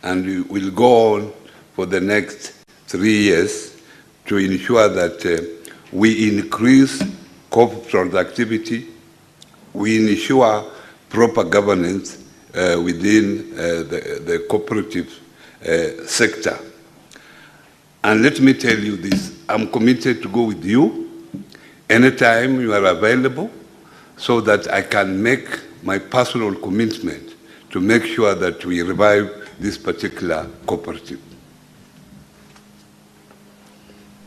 and will go on for the next 3 years to ensure that we increase coffee productivity, we ensure proper governance within the cooperative sector. And let me tell you this, I'm committed to go with you anytime you are available so that I can make my personal commitment to make sure that we revive this particular cooperative.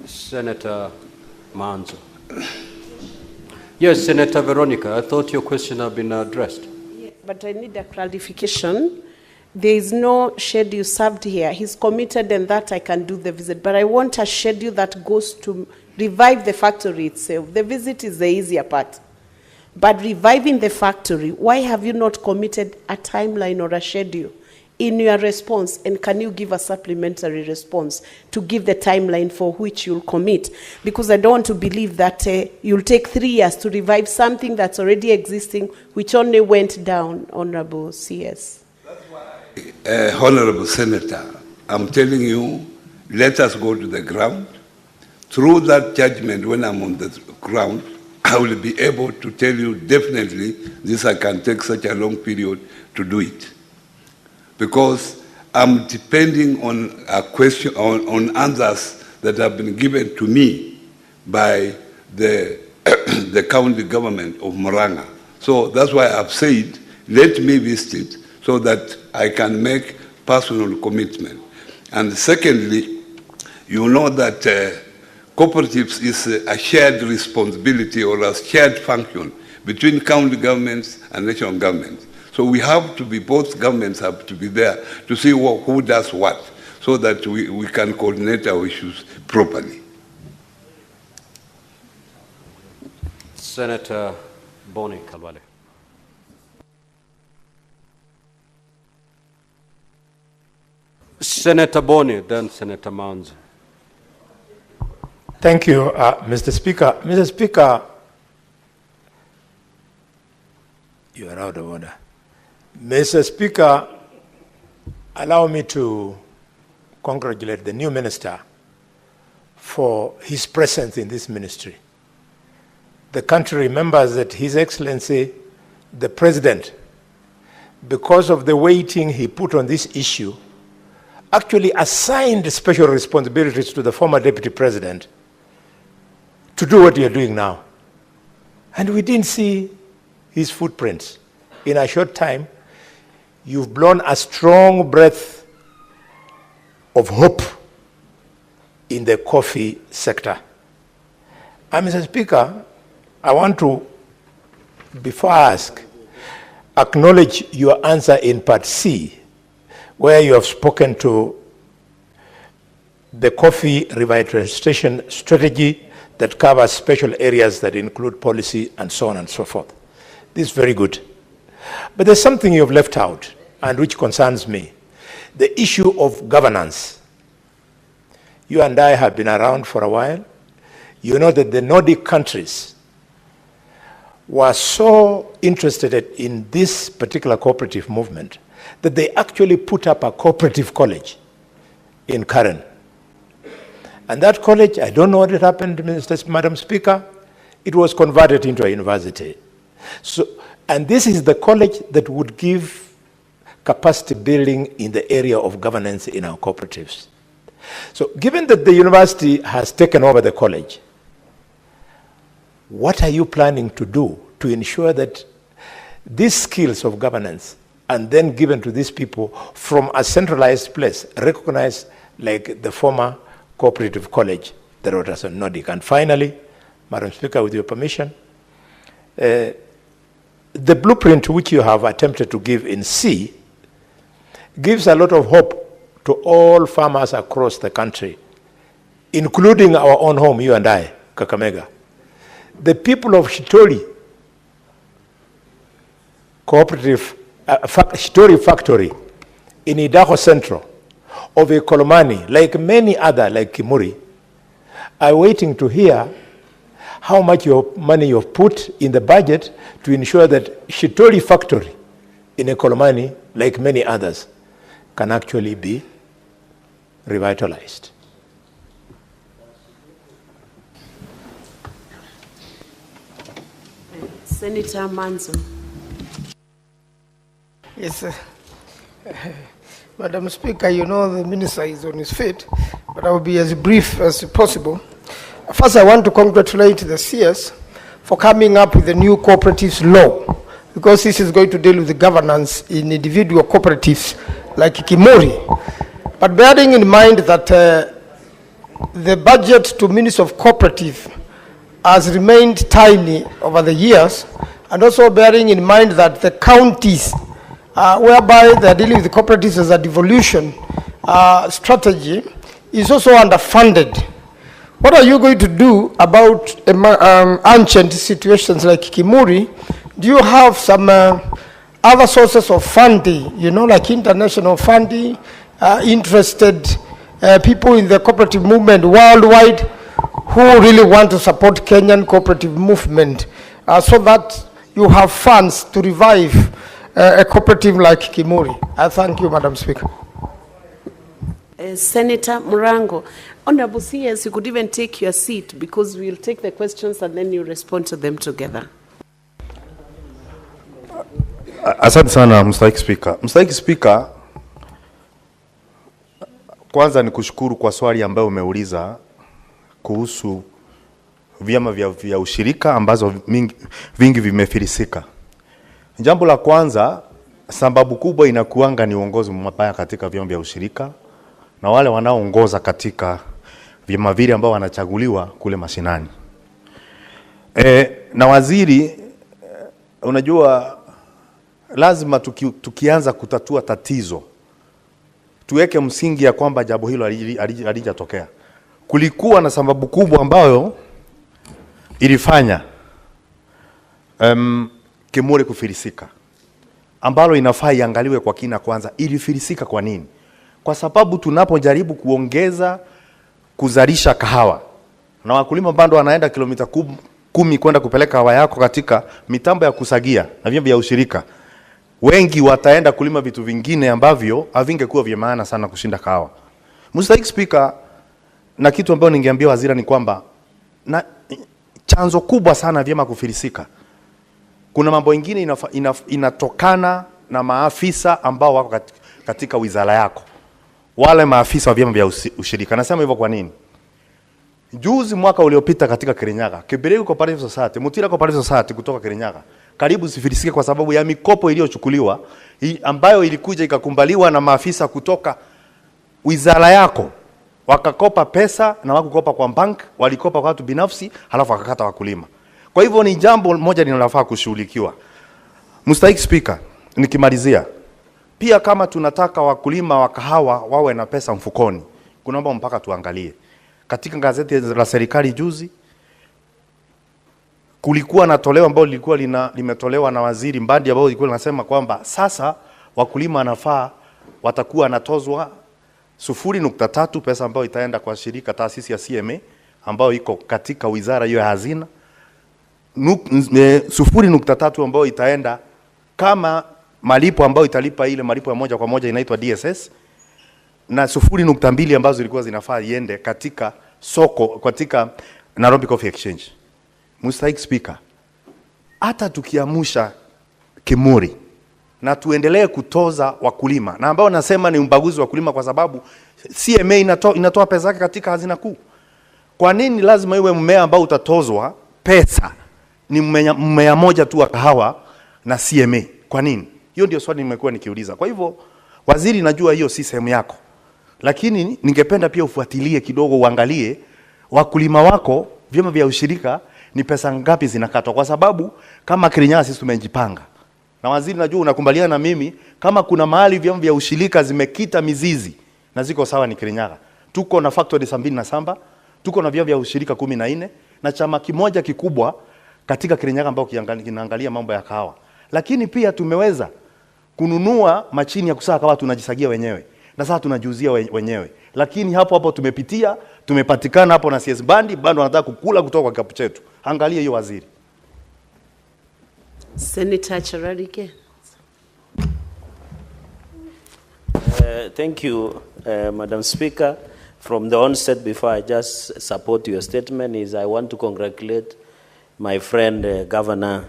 Senator Manzo. Yes, Senator Veronica, I thought your question had been addressed. Yeah, but I need a clarification. There is no schedule served here. He's committed and that I can do the visit, but I want a schedule that goes to revive the factory itself. The visit is the easier part. But reviving the factory, why have you not committed a timeline or a schedule in your response, and can you give a supplementary response to give the timeline for which you'll commit? Because I don't want to believe that you'll take 3 years to revive something that's already existing, which only went down, Honorable CS. Honorable Senator, I'm telling you, let us go to the ground. Through that judgment, when I'm on the ground, I will be able to tell you definitely this I can take such a long period to do it. Because I'm depending on a question, on answers that have been given to me by the, the county government of Murang'a. So that's why I've said, let me visit so that I can make personal commitment. And secondly, you know that cooperatives is a shared responsibility or a shared function between county governments and national governments. So we have to be, both governments have to be there to see who does what, so that we can coordinate our issues properly. Senator Boni Kalwale. Senator Boni, then Senator Manzi. Thank you, Mr. Speaker. Mr. Speaker, you are out of order. Mr. Speaker, allow me to congratulate the new minister for his presence in this ministry. The country remembers that His Excellency, the President, because of the weighting he put on this issue, actually assigned special responsibilities to the former Deputy President to do what you're doing now. And we didn't see his footprints. In a short time, you've blown a strong breath of hope in the coffee sector. And Mr. Speaker, I want to, before I ask, acknowledge your answer in part C, where you have spoken to the coffee revitalization strategy that covers special areas that include policy and so on and so forth. This is very good. But there's something you've left out, and which concerns me. The issue of governance. You and I have been around for a while. You know that the Nordic countries were so interested in this particular cooperative movement that they actually put up a cooperative college in Karen. And that college, I don't know what had happened, Madam Speaker, it was converted into a university. So, and this is the college that would give capacity building in the area of governance in our cooperatives. So given that the university has taken over the college, what are you planning to do to ensure that these skills of governance and then given to these people from a centralized place, recognized like the former cooperative college, the Robertson Nordic? And finally, Madam Speaker, with your permission, the blueprint which you have attempted to give in C gives a lot of hope to all farmers across the country, including our own home, you and I, Kakamega. The people of Shitori Cooperative Shitori Factory in Idaho Central, of Ekolomani, like many other, like Kimuri, are waiting to hear how much money you've put in the budget to ensure that Shitori Factory in Ekolomani, like many others, can actually be revitalized. Senator Manzo. Yes, Madam Speaker, you know the minister is on his feet, but I will be as brief as possible. First, I want to congratulate the CS for coming up with the new cooperatives law, because this is going to deal with the governance in individual cooperatives like Kimuri. But bearing in mind that the budget to Ministry of Cooperative has remained tiny over the years, and also bearing in mind that the counties whereby they're dealing with the cooperatives as a devolution strategy is also underfunded. What are you going to do about ancient situations like Kimuri? Do you have some other sources of funding, like international funding, interested people in the cooperative movement worldwide who really want to support Kenyan cooperative movement so that you have funds to revive a cooperative like Kimuri. I thank you, Madam Speaker. Senator Murango, Honorable CS, you could even take your seat because we'll take the questions and then you respond to them together. Asante sana Mstahiki Speaker. Mstahiki Speaker, kwanza ni kushukuru kwa swali ambayo umeuliza kuhusu vyama vya ushirika ambazo vingi vimefilisika. Jambo la kwanza, sababu kubwa inakuanga ni uongozi mbaya katika vyama vya ushirika na wale wanaoongoza katika vyama vile ambao wanachaguliwa kule mashinani. Na waziri, unajua lazima tukianza kutatua tatizo tuweke msingi ya kwamba jambo hilo halijatokea. Kulikuwa na sababu kubwa ambayo ilifanya Kimuri kufilisika, ambalo inafaa iangaliwe kwa kina. Kwanza, ilifilisika kwa nini? Kwa sababu tunapojaribu kuongeza kuzalisha kahawa na wakulima bado wanaenda kilomita 10 kwenda kupeleka kahawa yako katika mitambo ya kusagia na vyama vya ushirika, wengi wataenda kulima vitu vingine ambavyo havingekuwa vya maana sana kushinda kahawa. Mstahiki Speaker, na kitu ambacho ningeambia waziri ni kwamba na chanzo kubwa sana vyama kufilisika, kuna mambo mengine inatokana na maafisa ambao wako katika wizara yako, wale maafisa wa vyama vya ushirika. Nasema hivyo kwa nini? Juzi mwaka uliopita katika Kirinyaga, Kibiregu Cooperative Society, Mutira Cooperative Society kutoka Kirinyaga karibu sifilisike kwa sababu ya mikopo iliyochukuliwa ambayo ilikuja ikakumbaliwa na maafisa kutoka wizara yako. Wakakopa pesa na wakukopa kwa bank, walikopa kwa watu binafsi, halafu wakakata wakulima. Kwa hivyo ni jambo moja linalofaa kushughulikiwa. Mstahiki Speaker, nikimalizia, pia kama tunataka wakulima wa kahawa wawe na pesa mfukoni, kunaomba mpaka tuangalie. Katika gazeti la serikali juzi kulikuwa na toleo ambalo lilikuwa limetolewa na waziri Mbadi ambao lilikuwa linasema kwamba sasa wakulima wanafaa watakuwa anatozwa 0.3 pesa ambayo itaenda kwa shirika taasisi ya CMA ambayo iko katika wizara hiyo ya hazina, 0.3 ambayo itaenda kama malipo ambayo italipa ile malipo ya moja kwa moja inaitwa DSS, na 0.2 ambazo zilikuwa zinafaa iende katika soko katika Nairobi Coffee Exchange. Mstahiki Speaker, hata tukiamusha Kimuri na tuendelee kutoza wakulima, na ambao nasema ni ubaguzi wa wakulima kwa sababu CMA inatoa pesa yake katika hazina kuu. Kwa nini lazima iwe mmea ambao utatozwa pesa ni mmea moja tu wa kahawa na CMA? Kwa nini? Hiyo ndio swali nimekuwa nikiuliza. Kwa hivyo waziri, najua hiyo si sehemu yako, lakini ningependa pia ufuatilie kidogo, uangalie wakulima wako vyama vya ushirika ni pesa ngapi zinakatwa, kwa sababu kama Kirinyaga sisi tumejipanga. Na waziri, najua unakubaliana na mimi kama kuna mahali vyama vya ushirika zimekita mizizi na ziko sawa ni Kirinyaga. Tuko na factory 77, tuko na vyama vya ushirika 14 na chama kimoja kikubwa katika Kirinyaga ambao kinaangalia mambo ya kahawa. Lakini pia tumeweza kununua machini ya kusaga kahawa, tunajisagia wenyewe na sasa tunajiuzia wenyewe. Lakini hapo tumepatikana hapo na CS bandi bado wanataka kukula kutoka kwa kikapu chetu. Angalia hiyo waziri. Senator Chararike. Thank you, Madam Speaker. From the onset, before I just support your statement, is I want to congratulate my friend Governor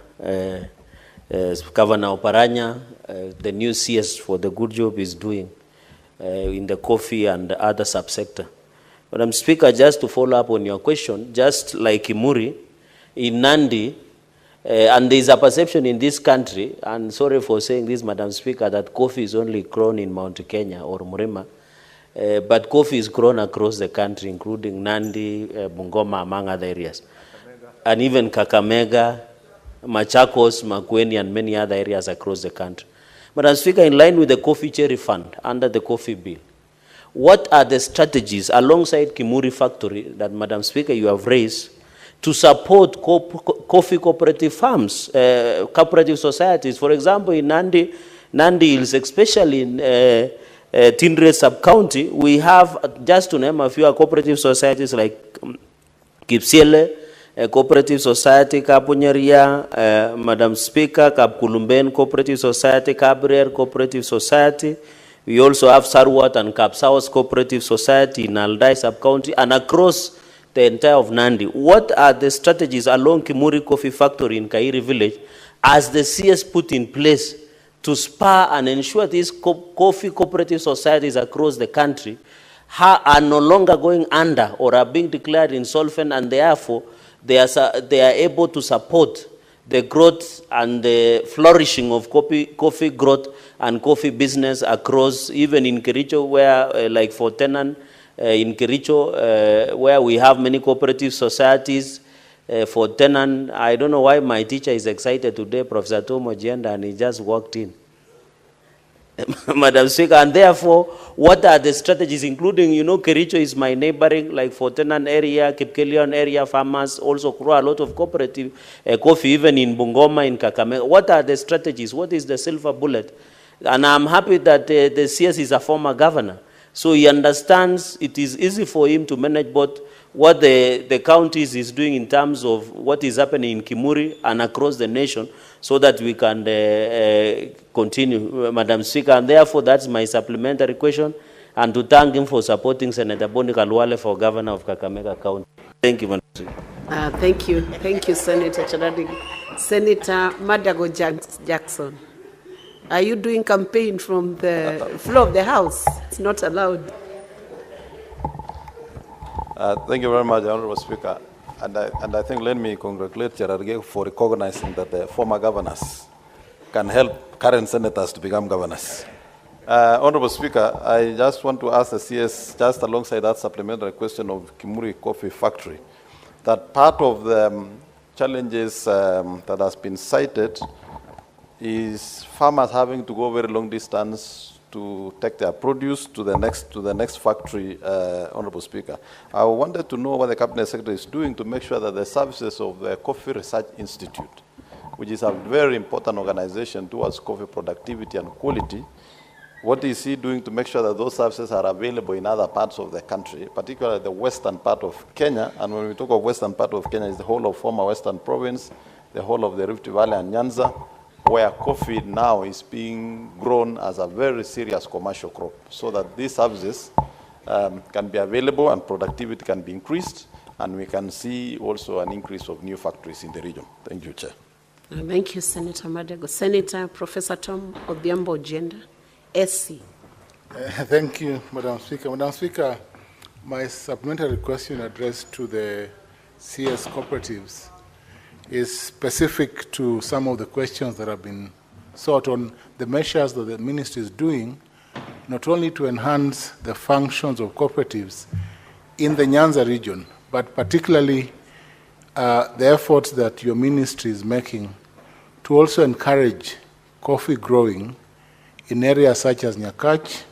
Oparanya, the new CS, for the good job he's doing in the coffee and other subsector. Madam Speaker, just to follow up on your question, just like Kimuri, in Nandi, and there is a perception in this country, and sorry for saying this, Madam Speaker, that coffee is only grown in Mount Kenya or Murima, but coffee is grown across the country, including Nandi, Bungoma, among other areas. And even Kakamega, Machakos, Makueni, and many other areas across the country. Madam Speaker, in line with the Coffee Cherry Fund under the Coffee Bill, what are the strategies alongside Kimuri Factory that, Madam Speaker, you have raised to support coffee cooperative farms, cooperative societies. For example, in Nandi Hills, especially in Tindre sub-county, we have, just to name a few, cooperative societies like Kipsiele, Cooperative Society, Kapunyeria, Madam Speaker, Kapkulumben Cooperative Society, Kabrier Cooperative Society. We also have Sarwat and Kapsawas Cooperative Society in Aldai sub-county and across the entire of Nandi. What are the strategies along Kimuri Coffee Factory in Kairi village as the CS put in place to spur and ensure these coffee cooperative societies across the country are no longer going under or are being declared insolvent, and therefore they are able to support the growth and the flourishing of coffee growth and coffee business across, even in Kericho, where like for Tenan, in Kericho, where we have many cooperative societies. For Tenan, I don't know why my teacher is excited today, Professor Tomo Jenda, and he just walked in. Madam Speaker, and therefore, what are the strategies, including, Kericho is my neighboring, like for Tenan area, Kipkelion area, farmers also grow a lot of cooperative coffee, even in Bungoma, in Kakamega. What are the strategies? What is the silver bullet? And I'm happy that the CS is a former governor, so he understands it is easy for him to manage both what the counties is doing in terms of what is happening in Kimuri and across the nation, so that we can continue, Madam Speaker. And therefore, that's my supplementary question, and to thank him for supporting Senator Boni Kalwale for Governor of Kakamega County. Thank you, Madam Speaker. Thank you. Thank you, Senator Charadig. Senator Madago Jackson, are you doing campaign from the floor of the House? It's not allowed. Thank you very much, Honorable Speaker. And I think let me congratulate Cherargei for recognizing that the former governors can help current senators to become governors. Honorable Speaker, I just want to ask the CS, just alongside that supplementary question of Kimuri Coffee Factory, that part of the challenges that has been cited is farmers having to go very long distance to take their produce to the next factory, Honorable Speaker. I wanted to know what the Cabinet Secretary is doing to make sure that the services of the Coffee Research Institute, which is a very important organization towards coffee productivity and quality, what is he doing to make sure that those services are available in other parts of the country, particularly the western part of Kenya? And when we talk of western part of Kenya, it's the whole of former Western Province, the whole of the Rift Valley and Nyanza, where coffee now is being grown as a very serious commercial crop, so that these services can be available and productivity can be increased, and we can see also an increase of new factories in the region. Thank you, Chair. Thank you, Senator Madago. Senator Professor Tom Odhiambo Ojenda, SC. Thank you, Madam Speaker. Madam Speaker, my supplementary question addressed to the CS cooperatives is specific to some of the questions that have been sought on the measures that the ministry is doing, not only to enhance the functions of cooperatives in the Nyanza region, but particularly the efforts that your ministry is making to also encourage coffee growing in areas such as Nyakach,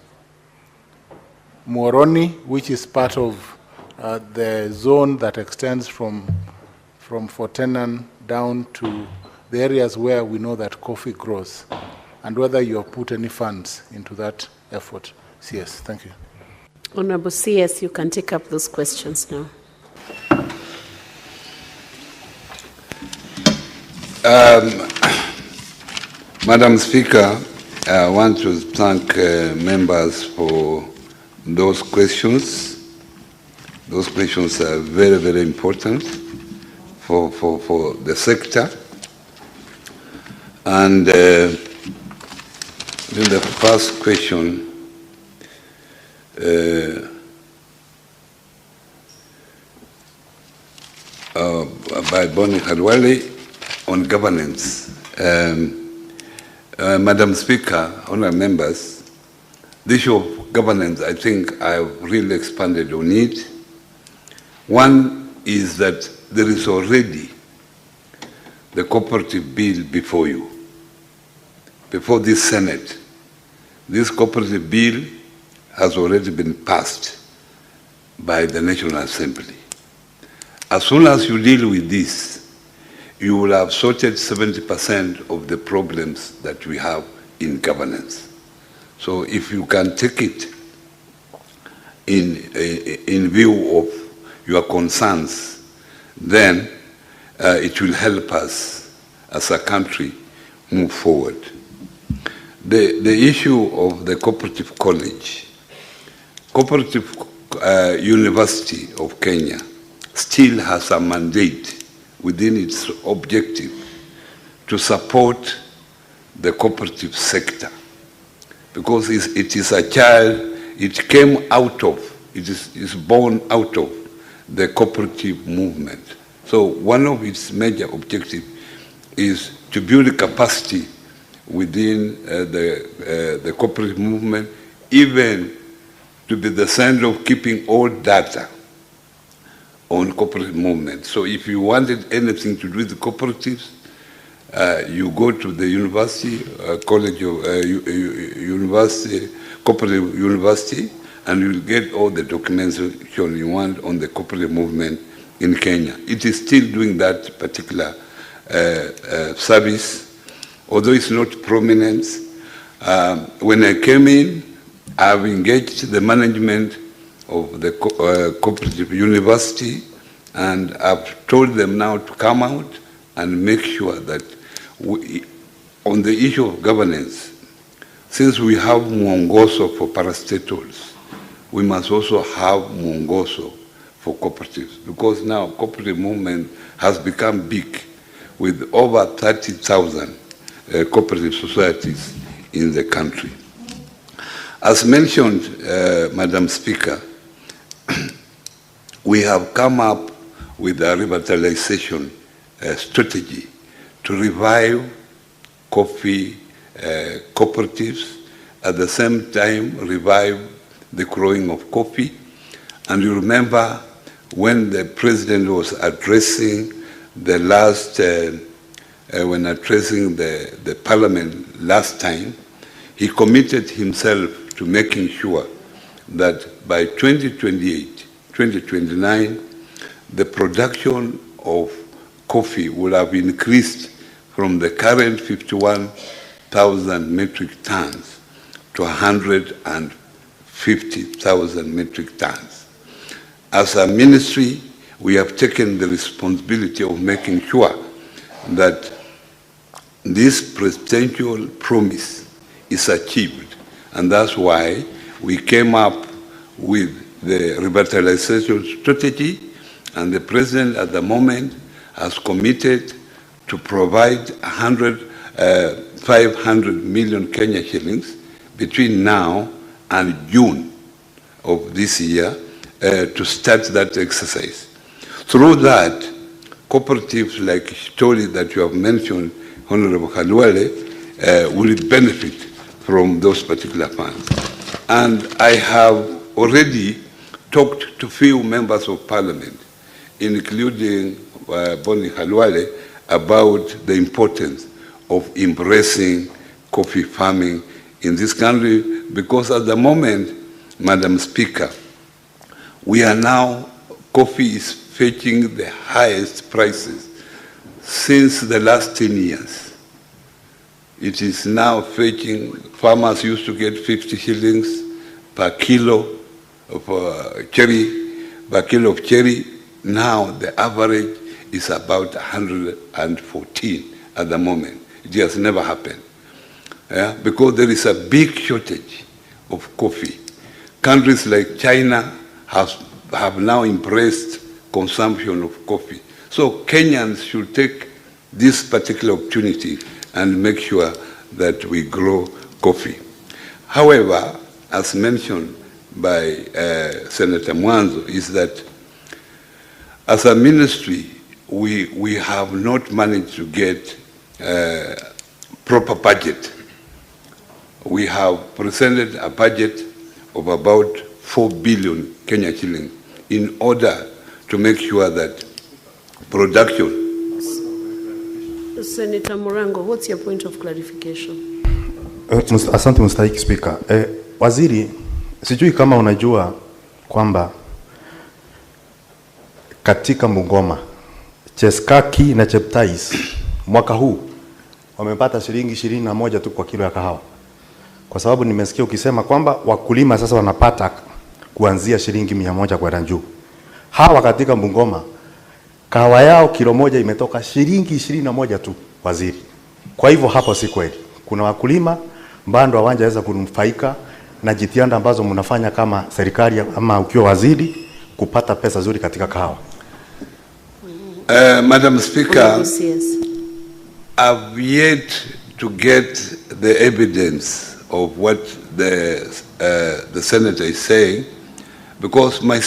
Muhoroni, which is part of the zone that extends from Fortenan down to the areas where we know that coffee grows, and whether you have put any funds into that effort. CS, thank you. Honorable CS, you can take up those questions now. Madam Speaker, I want to thank members for those questions. Those questions are very, very important for the sector. And the first question, by Boni Khalwale on governance. Madam Speaker, honourable members, the issue of governance, I think I've really expanded on it. One is that there is already the cooperative bill before you, before this Senate. This cooperative bill has already been passed by the National Assembly. as soon as you deal with this, you will have sorted 70% of the problems that we have in governance. So if you can take it in view of your concerns, then it will help us as a country move forward. The issue of the Cooperative College, Cooperative University of Kenya still has a mandate within its objective to support the cooperative sector, because it is a child, it came out of, it is born out of the cooperative movement. So one of its major objectives is to build capacity within the cooperative movement, even to be the center of keeping all data on cooperative movement. So if you wanted anything to do with the cooperatives, you go to the university, college of university, cooperative university, and you'll get all the documentation you want on the cooperative movement in Kenya. It is still doing that particular service, although it's not prominent. When I came in, I've engaged the management of the cooperative university, and I've told them now to come out and make sure that on the issue of governance, since we have mwongozo for parastatals, we must also have mwongozo for cooperatives, because now cooperative movement has become big with over 30,000 cooperative societies in the country. As mentioned, Madam Speaker, we have come up with a revitalization strategy to revive coffee cooperatives, at the same time revive the growing of coffee. And you remember when the president was addressing the last, when addressing the parliament last time, he committed himself to making sure that by 2028, 2029, the production of coffee will have increased from the current 51,000 metric tons to 150,000 metric tons. As a ministry, we have taken the responsibility of making sure that this presidential promise is achieved. And that's why we came up with the revitalization strategy, and the president at the moment has committed to provide 500 million Kenya shillings between now and June of this year to start that exercise. Through that, cooperatives like Shitoli that you have mentioned, Honorable Khalwale, will benefit from those particular funds. And I have already talked to few members of parliament, including Boni Khalwale, about the importance of embracing coffee farming in this country, because at the moment, Madam Speaker, we are now, coffee is fetching the highest prices since the last 10 years. It is now fetching, farmers used to get 50 shillings per kilo of cherry, now the average is about 114 at the moment. It has never happened. Because there is a big shortage of coffee. Countries like China have now embraced consumption of coffee. So Kenyans should take this particular opportunity and make sure that we grow coffee. However, as mentioned by Senator Mwanzo, is that as a ministry, we have not managed to get proper budget. We have presented a budget of about 4 billion Kenya shillings in order to make sure that production. Senator Morango, what's your point of clarification? Asante Mstahiki Speaker. Waziri, sijui kama unajua kwamba katika Bungoma, Cheskaki na Cheptais mwaka huu wamepata shilingi 21 tu kwa kilo ya kahawa. Kwa sababu nimesikia ukisema kwamba wakulima sasa wanapata kuanzia shilingi 100 kwenda juu. Hawa katika Bungoma kahawa yao kilo moja imetoka shilingi 21 tu, waziri. Kwa hivyo hapo si kweli. Kuna wakulima bado hawajaweza kunufaika na jitihada ambazo mnafanya kama serikali ama ukiwa waziri kupata pesa nzuri katika kahawa. Madam Speaker, I've yet to get the evidence of what the senator is saying, because my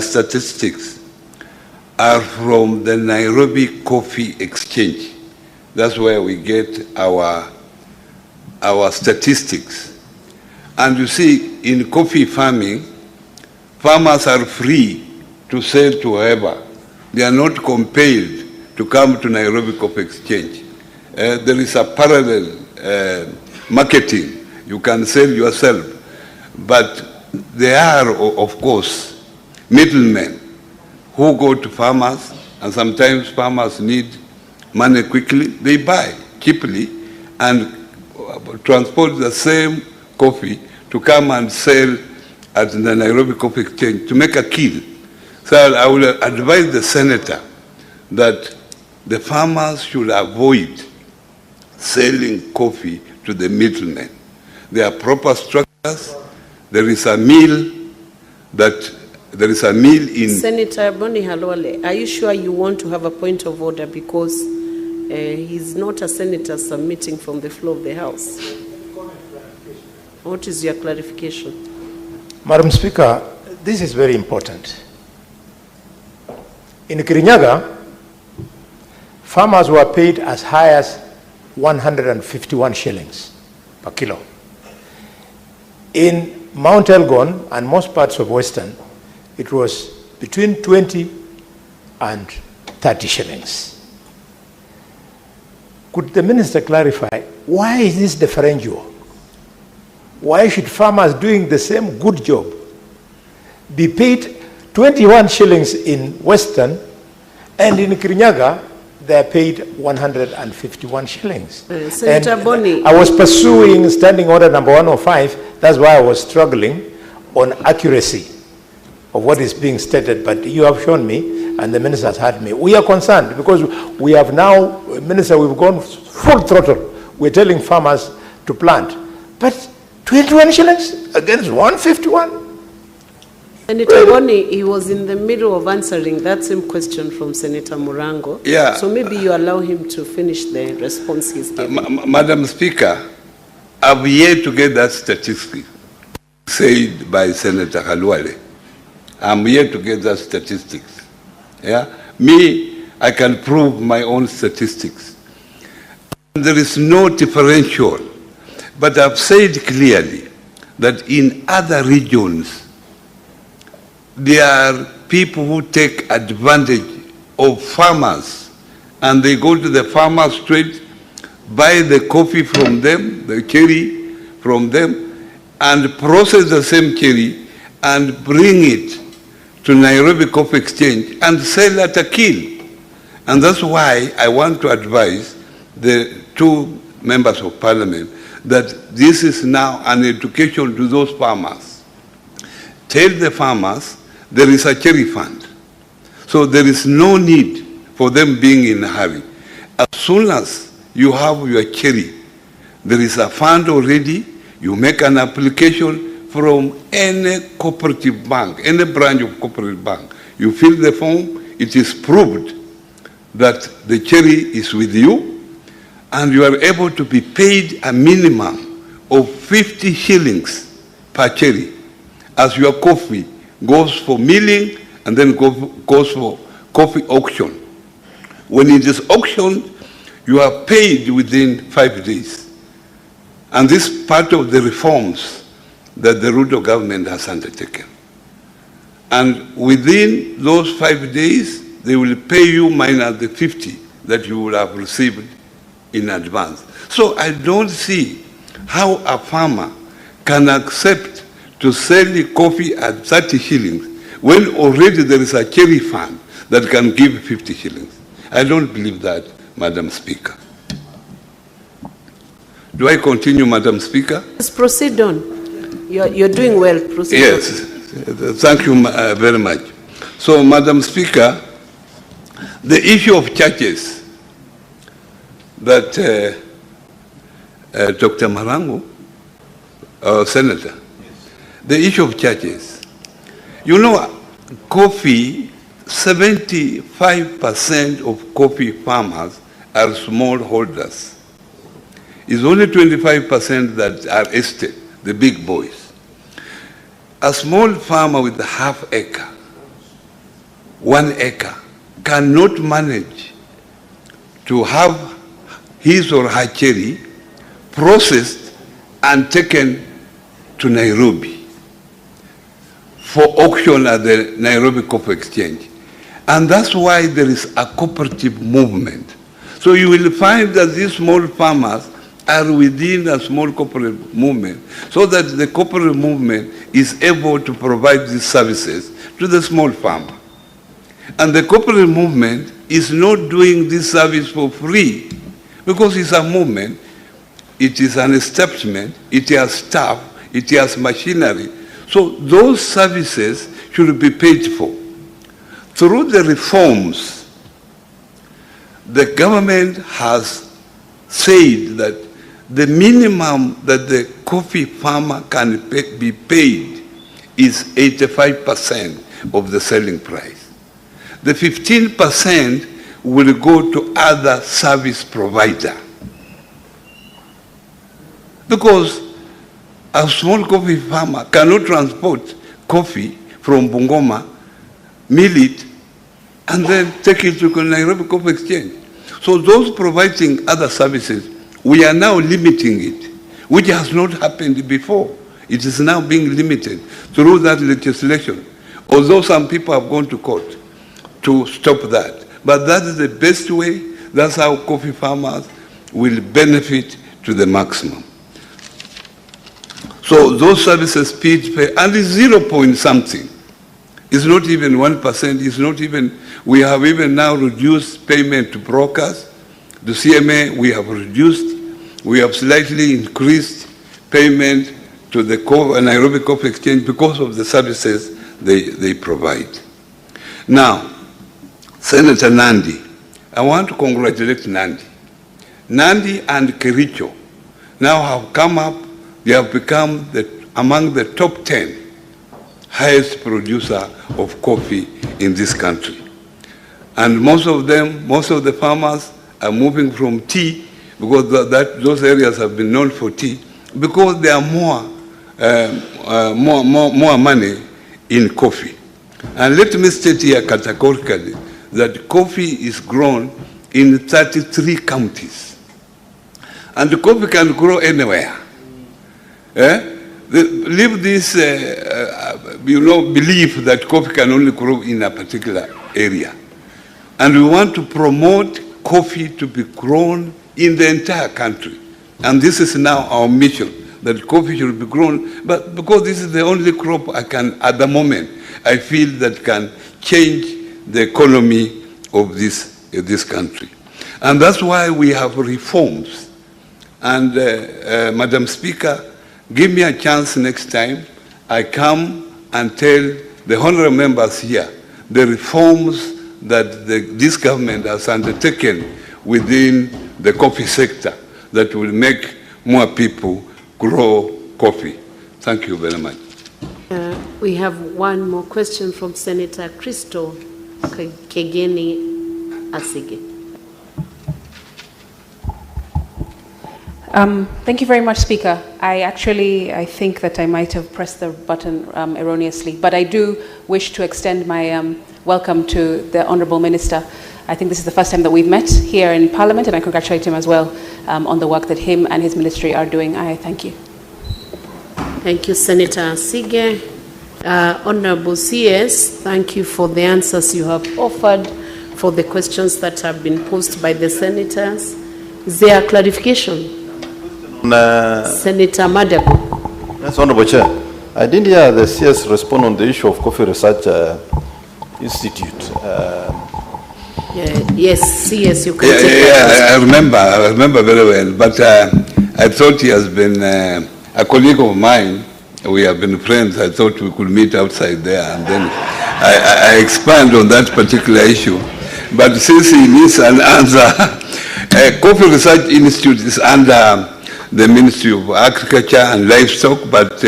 statistics are from the Nairobi Coffee Exchange. That's where we get our statistics. And you see, in coffee farming, farmers are free to sell to whoever. They are not compelled to come to Nairobi Coffee Exchange. There is a parallel marketing. You can sell yourself. But there are, of course, middlemen who go to farmers, and sometimes farmers need money quickly. They buy cheaply and transport the same coffee to come and sell at the Nairobi Coffee Exchange to make a kill. So I will advise the senator that the farmers should avoid selling coffee to the middlemen. There are proper structures. There is a mill in... Senator Boni Halwale, are you sure you want to have a point of order, because he's not a senator submitting from the floor of the House? What is your clarification? Madam Speaker, this is very important. In Kirinyaga, farmers were paid as high as 151 shillings per kilo. In Mount Elgon and most parts of Western, it was between 20 and 30 shillings. Could the minister clarify, why is this differential? Why should farmers doing the same good job be paid 21 shillings in Western, and in Kirinyaga they are paid 151 shillings? Senator Boni, I was pursuing Standing Order number 105. That's why I was struggling on accuracy of what is being stated. But you have shown me, and the minister has heard me. We are concerned because we have now, Minister, we've gone full throttle. We're telling farmers to plant, but 21 shillings against 151. Senator Boni, he was in the middle of answering that same question from Senator Murango. Yeah. So maybe you allow him to finish the response he's giving. Madam Speaker, I've yet to get that statistic said by Senator Halwale. I'm yet to get that statistics. Yeah? Me, I can prove my own statistics. There is no differential. But I've said clearly that in other regions, there are people who take advantage of farmers, and they go to the farmers' trade, buy the coffee from them, the cherry from them, and process the same cherry and bring it to Nairobi Coffee Exchange and sell at a kill. And that's why I want to advise the two members of parliament that this is now an education to those farmers. Tell the farmers there is a cherry fund. So there is no need for them being in a hurry. As soon as you have your cherry, there is a fund already, you make an application from any cooperative bank, any branch of cooperative bank. You fill the form, it is proved that the cherry is with you, and you are able to be paid a minimum of 50 shillings per cherry as your coffee goes for milling and then goes for coffee auction. When it is auctioned, you are paid within 5 days. And this is part of the reforms that the Ruto government has undertaken. And within those 5 days, they will pay you minus the 50 that you will have received in advance. So I don't see how a farmer can accept to sell the coffee at 30 shillings when already there is a cherry farm that can give 50 shillings. I don't believe that, Madam Speaker. Do I continue, Madam Speaker? Just proceed on. You're doing well. Proceed yes. on. Thank you very much. So, Madam Speaker, the issue of churches that Dr. Marango, Senator, the issue of churches. You know, coffee, 75% of coffee farmers are smallholders. It's only 25% that are estate, the big boys. A small farmer with a half acre, 1 acre, cannot manage to have his or her cherry processed and taken to Nairobi for auction at the Nairobi Coffee Exchange. And that's why there is a cooperative movement. So you will find that these small farmers are within a small cooperative movement, so that the cooperative movement is able to provide these services to the small farmer. And the cooperative movement is not doing this service for free, because it's a movement, it is an establishment, it has staff, it has machinery. So those services should be paid for. Through the reforms, the government has said that the minimum that the coffee farmer can be paid is 85% of the selling price. The 15% will go to other service provider. Because a small coffee farmer cannot transport coffee from Bungoma, mill it, and then take it to Nairobi Coffee Exchange. So those providing other services, we are now limiting it, which has not happened before. It is now being limited through that legislation, although some people have gone to court to stop that. But that is the best way. That's how coffee farmers will benefit to the maximum. So those services paid, and it's 0 point something. It's not even 1%. It's not even, we have even now reduced payment to brokers. The CMA we have reduced. We have slightly increased payment to the Nairobi Coffee Exchange because of the services they provide. Now, Senator Nandi, I want to congratulate Nandi. Nandi and Kericho now have come up, they have become among the top 10 highest producer of coffee in this country. And most of them, most of the farmers are moving from tea, because those areas have been known for tea, because there are more money in coffee. And let me state here categorically that coffee is grown in 33 counties. And the coffee can grow anywhere. Leave this belief that coffee can only grow in a particular area. And we want to promote coffee to be grown in the entire country. And this is now our mission, that coffee should be grown, but because this is the only crop I can, at the moment, I feel that can change the economy of this country. And that's why we have reforms. And Madam Speaker, give me a chance next time I come and tell the honorable members here the reforms that this government has undertaken within the coffee sector that will make more people grow coffee. Thank you very much. We have one more question from Senator Christo Kegeni Asige. Thank you very much, Speaker. I think that I might have pressed the button erroneously, but I do wish to extend my welcome to the Honourable Minister. I think this is the first time that we've met here in Parliament, and I congratulate him as well on the work that him and his ministry are doing. I thank you. Thank you, Senator Asige. Honourable CS, thank you for the answers you have offered for the questions that have been posed by the senators. Is there a clarification? Senator Mudavadi. Yes, Honourable Chair. I didn't hear the CS respond on the issue of Coffee Research Institute. Yes, CS, you can take I remember very well, but I thought he has been a colleague of mine. We have been friends. I thought we could meet outside there, and then I expand on that particular issue. But since he needs an answer, Coffee Research Institute is under the Ministry of Agriculture and Livestock, but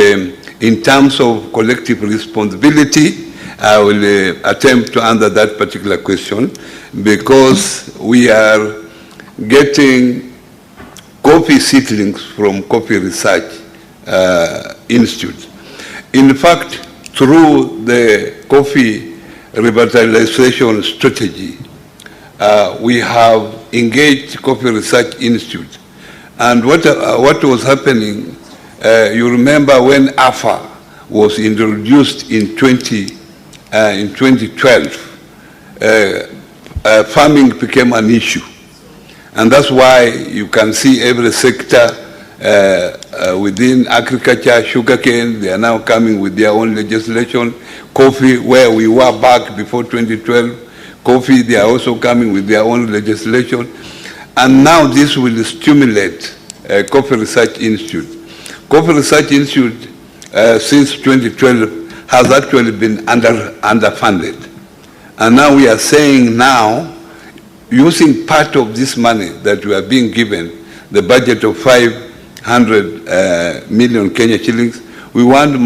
in terms of collective responsibility, I will attempt to answer that particular question, because we are getting coffee seedlings from Coffee Research Institute. In fact, through the coffee revitalization strategy, we have engaged Coffee Research Institute. And what was happening, you remember when AFA was introduced in 2012, farming became an issue. And that's why you can see every sector within agriculture, sugarcane, they are now coming with their own legislation. Coffee, where we were back before 2012, coffee, they are also coming with their own legislation. And now this will stimulate Coffee Research Institute. Coffee Research Institute, since 2012, has actually been underfunded. And now we are saying now, using part of this money that we are being given, the budget of 500 million Kenya shillings, we want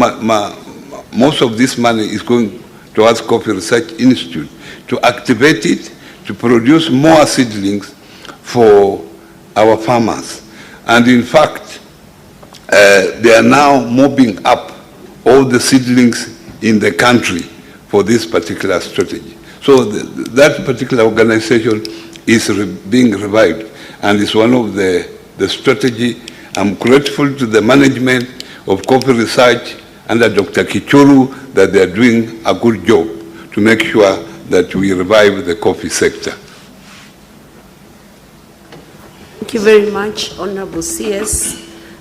most of this money is going towards Coffee Research Institute to activate it, to produce more seedlings for our farmers. And in fact, they are now mobbing up all the seedlings in the country for this particular strategy. So that particular organization is being revived, and is one of the strategy. I'm grateful to the management of Coffee Research under Dr. Kichuru that they are doing a good job to make sure that we revive the coffee sector. Thank you very much, Honorable CS,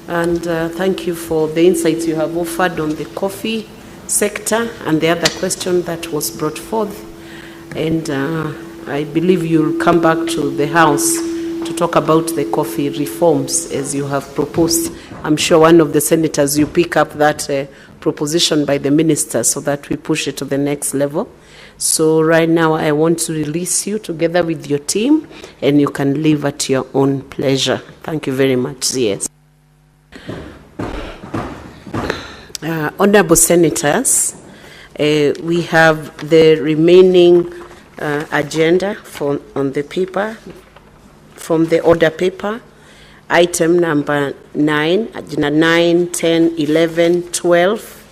and thank you for the insights you have offered on the coffee sector and the other question that was brought forth. And I believe you'll come back to the House to talk about the coffee reforms as you have proposed. I'm sure one of the senators, you pick up that proposition by the minister so that we push it to the next level. So right now I want to release you together with your team, and you can leave at your own pleasure. Thank you very much, CS. Honorable Senators, we have the remaining agenda on the paper, from the order paper. Item number 9, agenda 9, 10, 11, 12,